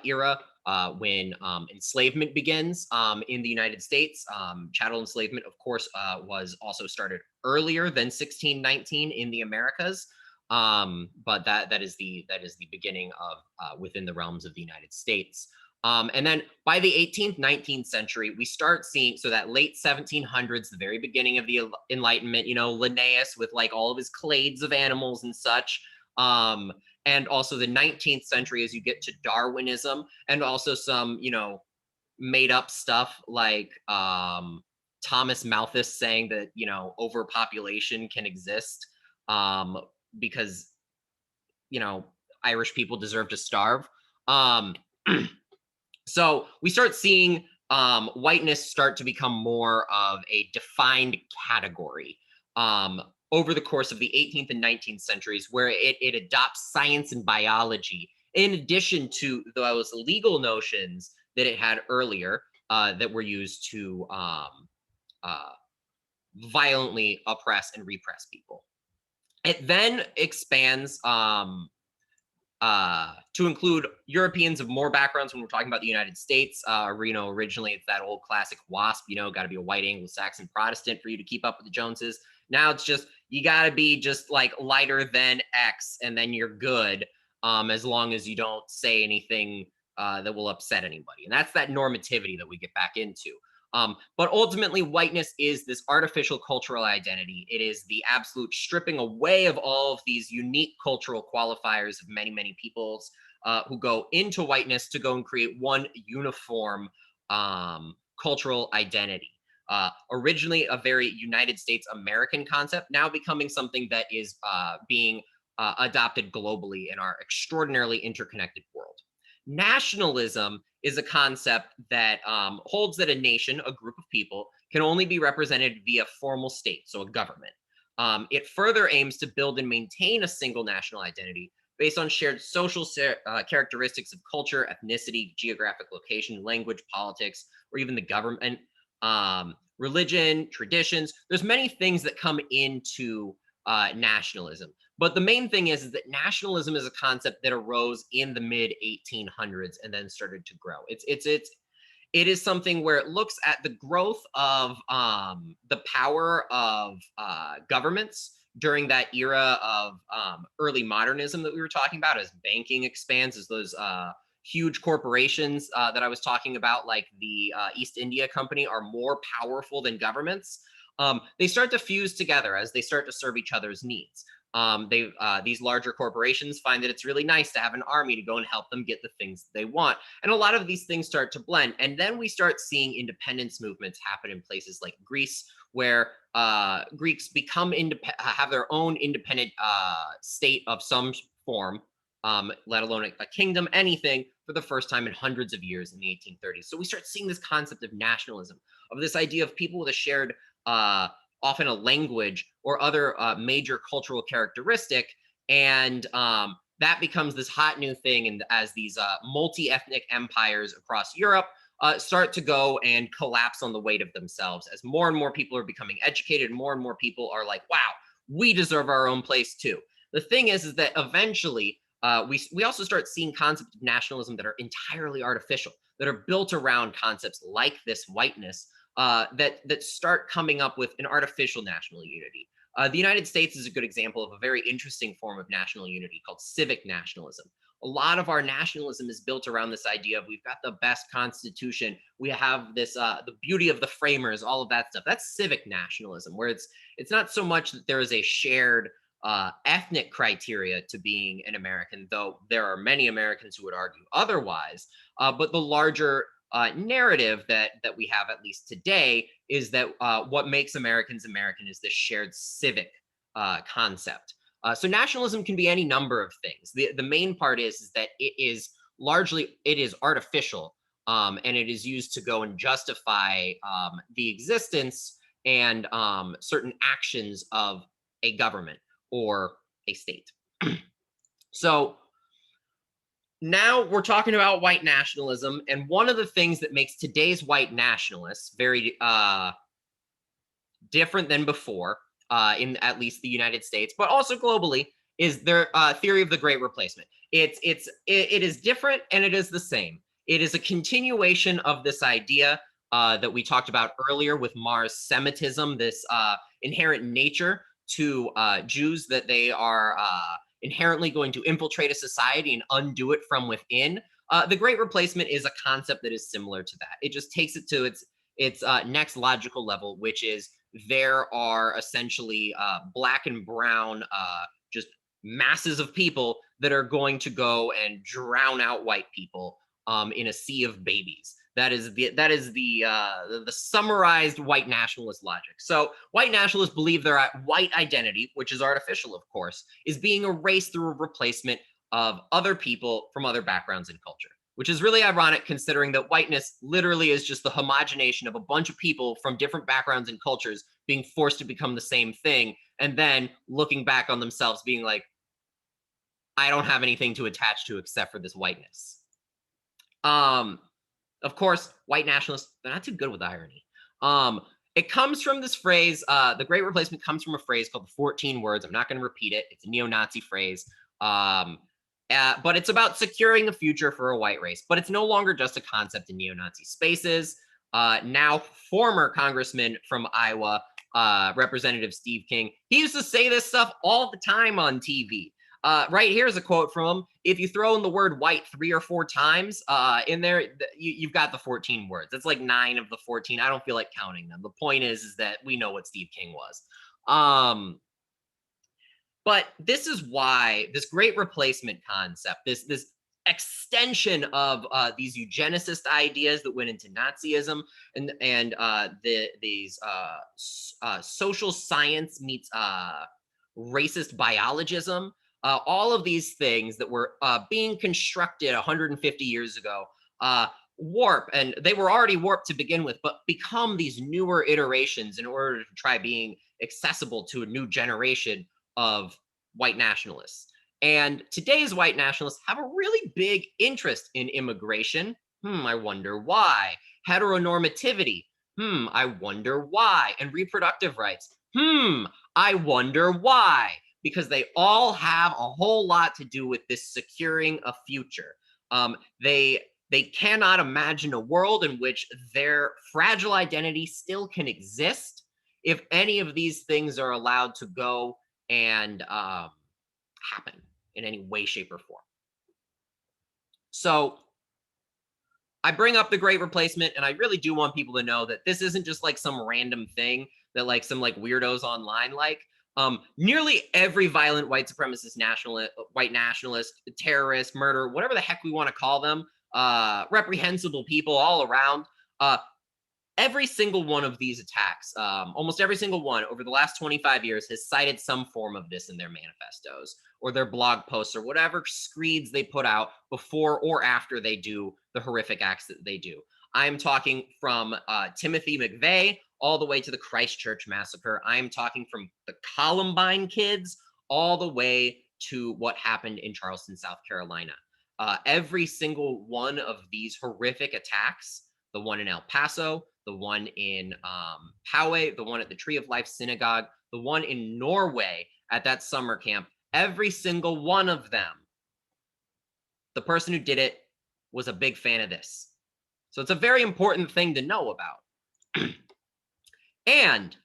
era, when enslavement begins in the United States. Chattel enslavement, of course, was also started earlier than 1619 in the Americas, but that is the beginning of within the realms of the United States. And then by the 18th, 19th century, we start seeing, so that late 1700s, the very beginning of the Enlightenment, you know, Linnaeus with like all of his clades of animals and such. And also the 19th century as you get to Darwinism, and also some, you know, made up stuff like Thomas Malthus saying that, you know, overpopulation can exist because, you know, Irish people deserve to starve. So we start seeing whiteness start to become more of a defined category over the course of the 18th and 19th centuries, where it adopts science and biology in addition to those legal notions that it had earlier that were used to violently oppress and repress people. It then expands to include Europeans of more backgrounds when we're talking about the United States. You know, originally it's that old classic WASP, you know, got to be a white Anglo-Saxon Protestant for you to keep up with the Joneses. Now it's just, you got to be just like lighter than X and then you're good, as long as you don't say anything that will upset anybody. And that's that normativity that we get back into. But ultimately, whiteness is this artificial cultural identity. It is the absolute stripping away of all of these unique cultural qualifiers of many, many peoples who go into whiteness to go and create one uniform cultural identity. Originally a very United States American concept, now becoming something that is being adopted globally in our extraordinarily interconnected world. Nationalism is a concept that holds that a nation, a group of people, can only be represented via formal state, so a government. It further aims to build and maintain a single national identity based on shared social characteristics of culture, ethnicity, geographic location, language, politics, or even the government, religion, traditions. There's many things that come into nationalism. But the main thing is that nationalism is a concept that arose in the mid 1800s and then started to grow. It is something where it looks at the growth of the power of governments during that era of early modernism that we were talking about, as banking expands, as those huge corporations that I was talking about, like the East India Company, are more powerful than governments. They start to fuse together as they start to serve each other's needs. These larger corporations find that it's really nice to have an army to go and help them get the things they want. And a lot of these things start to blend. And then we start seeing independence movements happen in places like Greece, where Greeks become have their own independent state of some form, let alone a kingdom, anything, for the first time in hundreds of years in the 1830s. So we start seeing this concept of nationalism, of this idea of people with a shared often a language or other major cultural characteristic, and that becomes this hot new thing. And as these multi-ethnic empires across Europe start to go and collapse on the weight of themselves, as more and more people are becoming educated, more and more people are like, wow, we deserve our own place too. The thing is that eventually we also start seeing concepts of nationalism that are entirely artificial, that are built around concepts like this whiteness, that start coming up with an artificial national unity. The United States is a good example of a very interesting form of national unity called civic nationalism. A lot of our nationalism is built around this idea of we've got the best constitution, we have this the beauty of the framers, all of that stuff. That's civic nationalism, where it's not so much that there is a shared ethnic criteria to being an American, though there are many Americans who would argue otherwise. But the larger narrative that we have, at least today, is that what makes Americans American is this shared civic concept. So nationalism can be any number of things. The main part is that it is artificial, and it is used to go and justify the existence and certain actions of a government or a state. So now we're talking about white nationalism, and one of the things that makes today's white nationalists very different than before, in at least the United States, but also globally, is their theory of the Great Replacement. It is different and it is the same. It is a continuation of this idea that we talked about earlier with Mars Semitism, this inherent nature to Jews that they are inherently going to infiltrate a society and undo it from within. The Great Replacement is a concept that is similar to that. It just takes it to its next logical level, which is there are essentially black and brown, just masses of people that are going to go and drown out white people in a sea of babies. That is the summarized white nationalist logic. So white nationalists believe their white identity, which is artificial, of course, is being erased through a replacement of other people from other backgrounds and culture, which is really ironic considering that whiteness literally is just the homogenation of a bunch of people from different backgrounds and cultures being forced to become the same thing, and then looking back on themselves being like, I don't have anything to attach to except for this whiteness. Of course, white nationalists, they're not too good with irony. It comes from this phrase, the Great Replacement comes from a phrase called the 14 words. I'm not going to repeat it. It's a neo-Nazi phrase. But it's about securing a future for a white race. But it's no longer just a concept in neo-Nazi spaces. Now, former Congressman from Iowa, Representative Steve King, he used to say this stuff all the time on TV. Right here's a quote from him. If you throw in the word white 3 or 4 times in there, you've got the 14 words. It's like 9 of the 14. I don't feel like counting them. The point is that we know what Steve King was. But this is why this Great Replacement concept, this extension of these eugenicist ideas that went into Nazism and these social science meets racist biologism. All of these things that were being constructed 150 years ago warp, and they were already warped to begin with, but become these newer iterations in order to try being accessible to a new generation of white nationalists. And today's white nationalists have a really big interest in immigration. I wonder why. Heteronormativity. I wonder why. And reproductive rights. I wonder why. Because they all have a whole lot to do with this securing a future. They cannot imagine a world in which their fragile identity still can exist if any of these things are allowed to go and happen in any way, shape, or form. So I bring up the Great Replacement, and I really do want people to know that this isn't just like some random thing that like some like weirdos online like. Nearly every violent white supremacist white nationalist, terrorist, murder, whatever the heck we want to call them, reprehensible people all around, every single one of these attacks, almost every single one over the last 25 years has cited some form of this in their manifestos or their blog posts or whatever screeds they put out before or after they do the horrific acts that they do. I'm talking from Timothy McVeigh all the way to the Christchurch massacre. I'm talking from the Columbine kids all the way to what happened in Charleston, South Carolina. Every single one of these horrific attacks, the one in El Paso, the one in Poway, the one at the Tree of Life Synagogue, the one in Norway at that summer camp, every single one of them, the person who did it was a big fan of this. So it's a very important thing to know about. And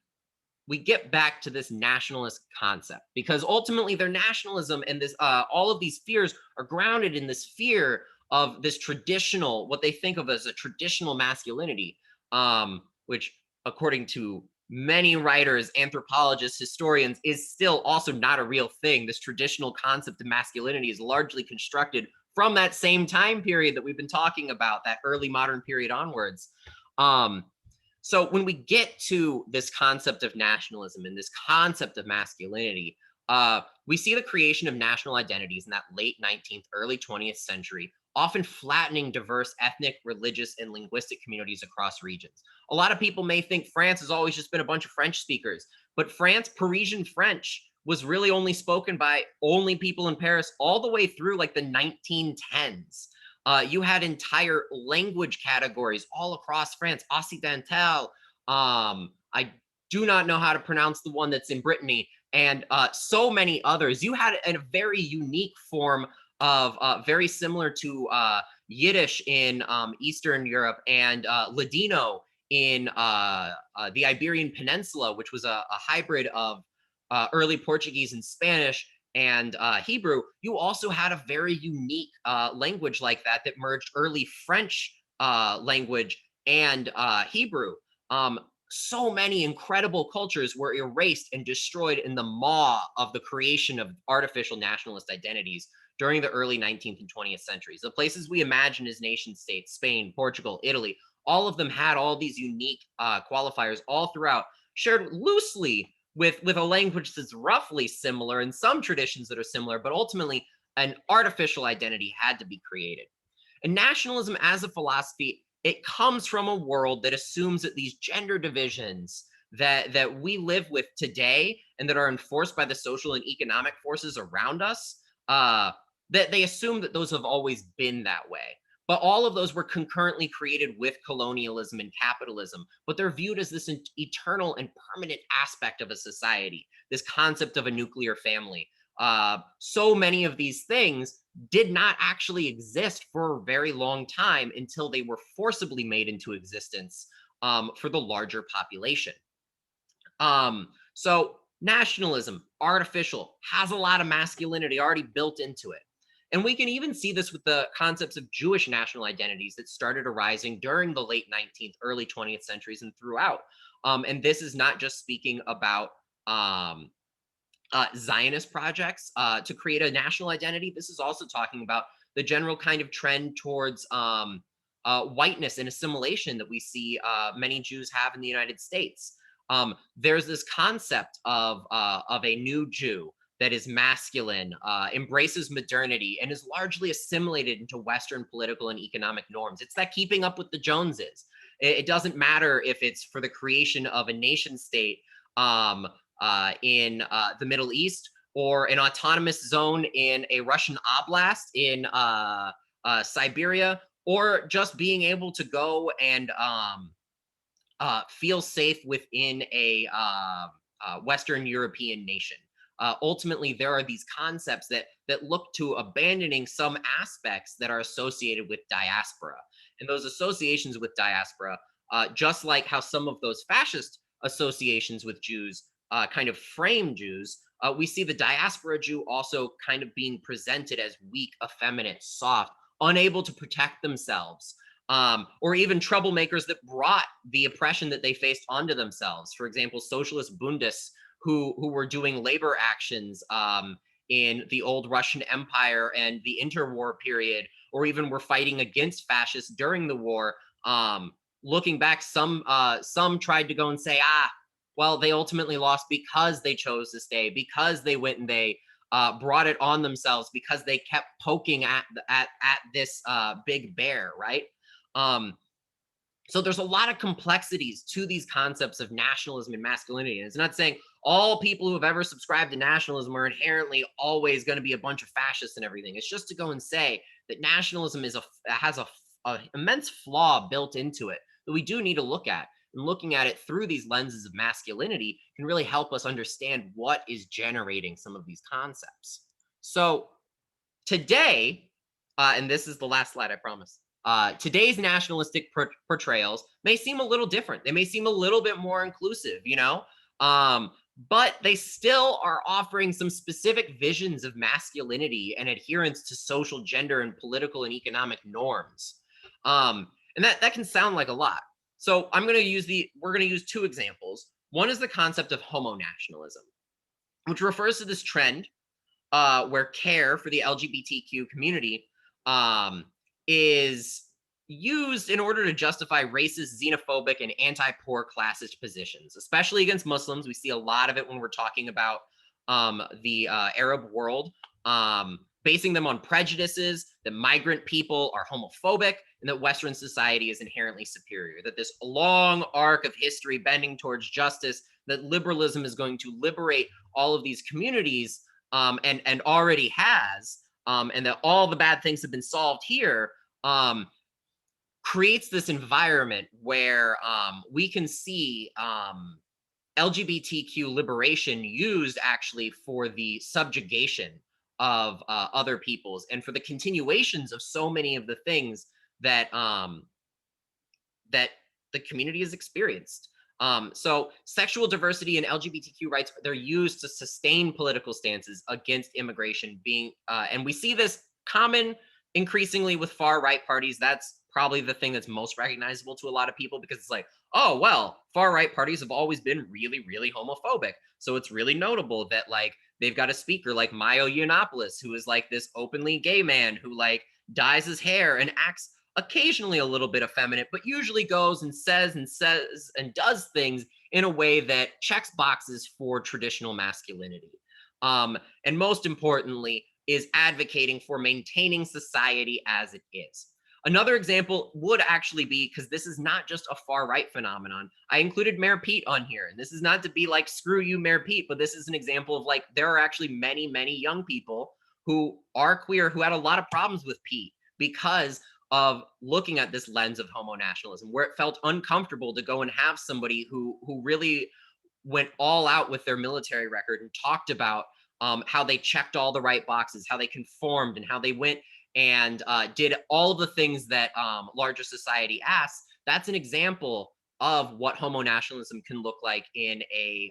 we get back to this nationalist concept because ultimately their nationalism and this all of these fears are grounded in this fear of this traditional, what they think of as a traditional masculinity, which according to many writers, anthropologists, historians, is still also not a real thing. This traditional concept of masculinity is largely constructed from that same time period that we've been talking about, that early modern period onwards. So when we get to this concept of nationalism and this concept of masculinity, we see the creation of national identities in that late 19th, early 20th century, often flattening diverse ethnic, religious, and linguistic communities across regions. A lot of people may think France has always just been a bunch of French speakers, but France, Parisian French, was really only spoken by only people in Paris all the way through like the 1910s. You had entire language categories all across France, Occidental. I do not know how to pronounce the one that's in Brittany, and so many others. You had a very unique form of very similar to Yiddish in Eastern Europe, and Ladino in the Iberian Peninsula, which was a hybrid of early Portuguese and Spanish and Hebrew, you also had a very unique language like that that merged early French language and Hebrew. So many incredible cultures were erased and destroyed in the maw of the creation of artificial nationalist identities during the early 19th and 20th centuries. The places we imagine as nation states, Spain, Portugal, Italy, all of them had all these unique qualifiers all throughout, shared loosely with a language that's roughly similar and some traditions that are similar, but ultimately an artificial identity had to be created. And nationalism as a philosophy, it comes from a world that assumes that these gender divisions that we live with today and that are enforced by the social and economic forces around us, that they assume that those have always been that way. But all of those were concurrently created with colonialism and capitalism, but they're viewed as this eternal and permanent aspect of a society, this concept of a nuclear family. So many of these things did not actually exist for a very long time until they were forcibly made into existence for the larger population. So nationalism, artificial, has a lot of masculinity already built into it. And we can even see this with the concepts of Jewish national identities that started arising during the late 19th, early 20th centuries and throughout. And this is not just speaking about Zionist projects to create a national identity. This is also talking about the general kind of trend towards whiteness and assimilation that we see many Jews have in the United States. There's this concept of a new Jew that is masculine, embraces modernity, and is largely assimilated into Western political and economic norms. It's that keeping up with the Joneses. It doesn't matter if it's for the creation of a nation state in the Middle East, or an autonomous zone in a Russian oblast in Siberia, or just being able to go and feel safe within a Western European nation. Ultimately, there are these concepts that look to abandoning some aspects that are associated with diaspora. And those associations with diaspora, just like how some of those fascist associations with Jews kind of frame Jews, we see the diaspora Jew also kind of being presented as weak, effeminate, soft, unable to protect themselves, or even troublemakers that brought the oppression that they faced onto themselves. For example, socialist Bundists who were doing labor actions in the old Russian Empire and the interwar period, or even were fighting against fascists during the war. Looking back, some tried to go and say, well, they ultimately lost because they chose to stay, because they went and they brought it on themselves, because they kept poking at this big bear, right? So there's a lot of complexities to these concepts of nationalism and masculinity. And it's not saying all people who have ever subscribed to nationalism are inherently always going to be a bunch of fascists and everything. It's just to go and say that nationalism has a immense flaw built into it that we do need to look at. And looking at it through these lenses of masculinity can really help us understand what is generating some of these concepts. So today, and this is the last slide, I promise. Today's nationalistic portrayals may seem a little different. They may seem a little bit more inclusive, but they still are offering some specific visions of masculinity and adherence to social, gender, and political and economic norms. And that can sound like a lot. So we're going to use two examples. One is the concept of homo-nationalism, which refers to this trend where care for the LGBTQ community is used in order to justify racist, xenophobic, and anti-poor classist positions, especially against Muslims. We see a lot of it when we're talking about the Arab world, basing them on prejudices that migrant people are homophobic and that Western society is inherently superior, that this long arc of history bending towards justice, that liberalism is going to liberate all of these communities and already has, and that all the bad things have been solved here, creates this environment where we can see LGBTQ liberation used actually for the subjugation of other people's, and for the continuations of so many of the things that that the community has experienced. So sexual diversity and LGBTQ rights, they're used to sustain political stances against immigration and we see this common increasingly with far right parties. That's probably the thing that's most recognizable to a lot of people, because it's like, oh, well, far right parties have always been really, really homophobic. So it's really notable that like they've got a speaker like Milo Yiannopoulos, who is like this openly gay man who like dyes his hair and acts occasionally a little bit effeminate, but usually goes and says and does things in a way that checks boxes for traditional masculinity. And most importantly, is advocating for maintaining society as it is. Another example would actually be, because this is not just a far right phenomenon, I included Mayor Pete on here. And this is not to be like, screw you, Mayor Pete, but this is an example of like, there are actually many, many young people who are queer who had a lot of problems with Pete because of looking at this lens of homo nationalism, where it felt uncomfortable to go and have somebody who really went all out with their military record and talked about how they checked all the right boxes, how they conformed, and how they went and did all the things that larger society asks. That's an example of what homo nationalism can look like in a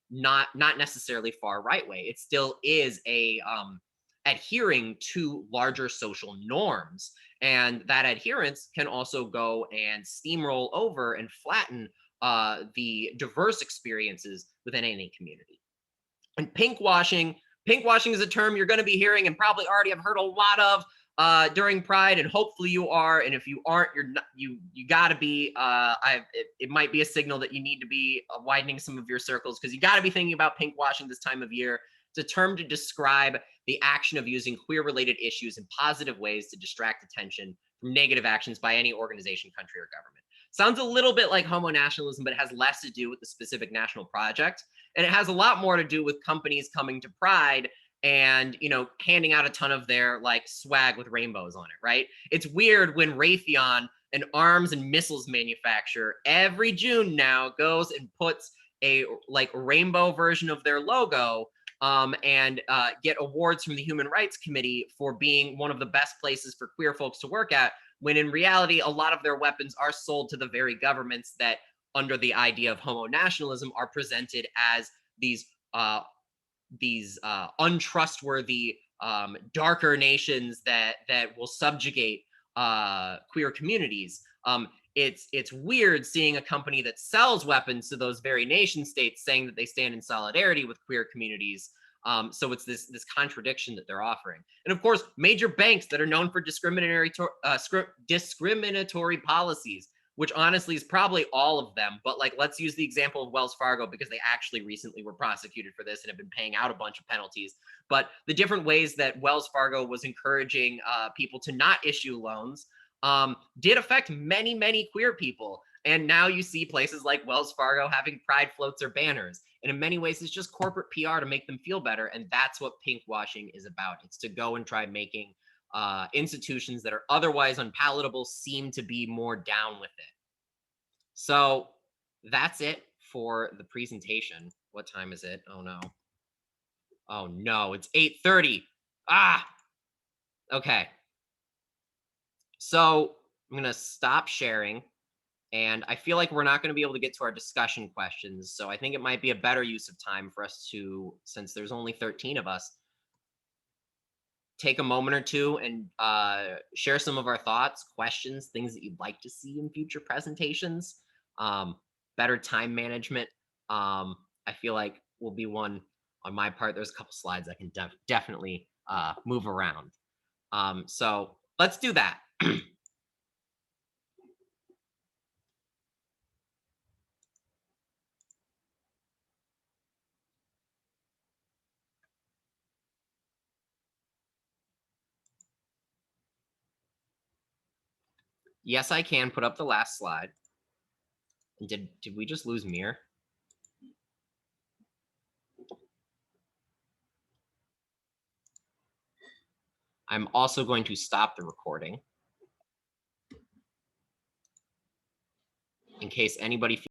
not necessarily far right way. It still is a adhering to larger social norms, and that adherence can also go and steamroll over and flatten the diverse experiences within any community. And pinkwashing is a term you're going to be hearing and probably already have heard a lot of during Pride, and hopefully you are. And if you aren't, you're not, you got to be. It might be a signal that you need to be widening some of your circles, because you got to be thinking about pinkwashing this time of year. It's a term to describe the action of using queer-related issues in positive ways to distract attention from negative actions by any organization, country, or government. Sounds a little bit like homo nationalism, but it has less to do with the specific national project. And it has a lot more to do with companies coming to Pride and, you know, handing out a ton of their like swag with rainbows on it, right? It's weird when Raytheon, an arms and missiles manufacturer, every June now goes and puts a like rainbow version of their logo and get awards from the Human Rights Committee for being one of the best places for queer folks to work at, when in reality, a lot of their weapons are sold to the very governments that, under the idea of homo nationalism, are presented as these untrustworthy, darker nations that will subjugate queer communities. It's weird seeing a company that sells weapons to those very nation states saying that they stand in solidarity with queer communities. So it's this contradiction that they're offering. And of course, major banks that are known for discriminatory policies, which honestly is probably all of them. But like, let's use the example of Wells Fargo, because they actually recently were prosecuted for this and have been paying out a bunch of penalties. But the different ways that Wells Fargo was encouraging people to not issue loans did affect many, many queer people. And now you see places like Wells Fargo having pride floats or banners. And in many ways, it's just corporate PR to make them feel better. And that's what pinkwashing is about. It's to go and try making institutions that are otherwise unpalatable seem to be more down with it. So that's it for the presentation. What time is it? Oh no. Oh no, it's 8:30. Ah, okay. So I'm gonna stop sharing, and I feel like we're not gonna be able to get to our discussion questions. So I think it might be a better use of time for us to, since there's only 13 of us, take a moment or two and share some of our thoughts, questions, things that you'd like to see in future presentations, better time management. I feel like will be one on my part. There's a couple slides I can definitely move around. So let's do that. Yes, I can put up the last slide. Did we just lose Mir? I'm also going to stop the recording in case anybody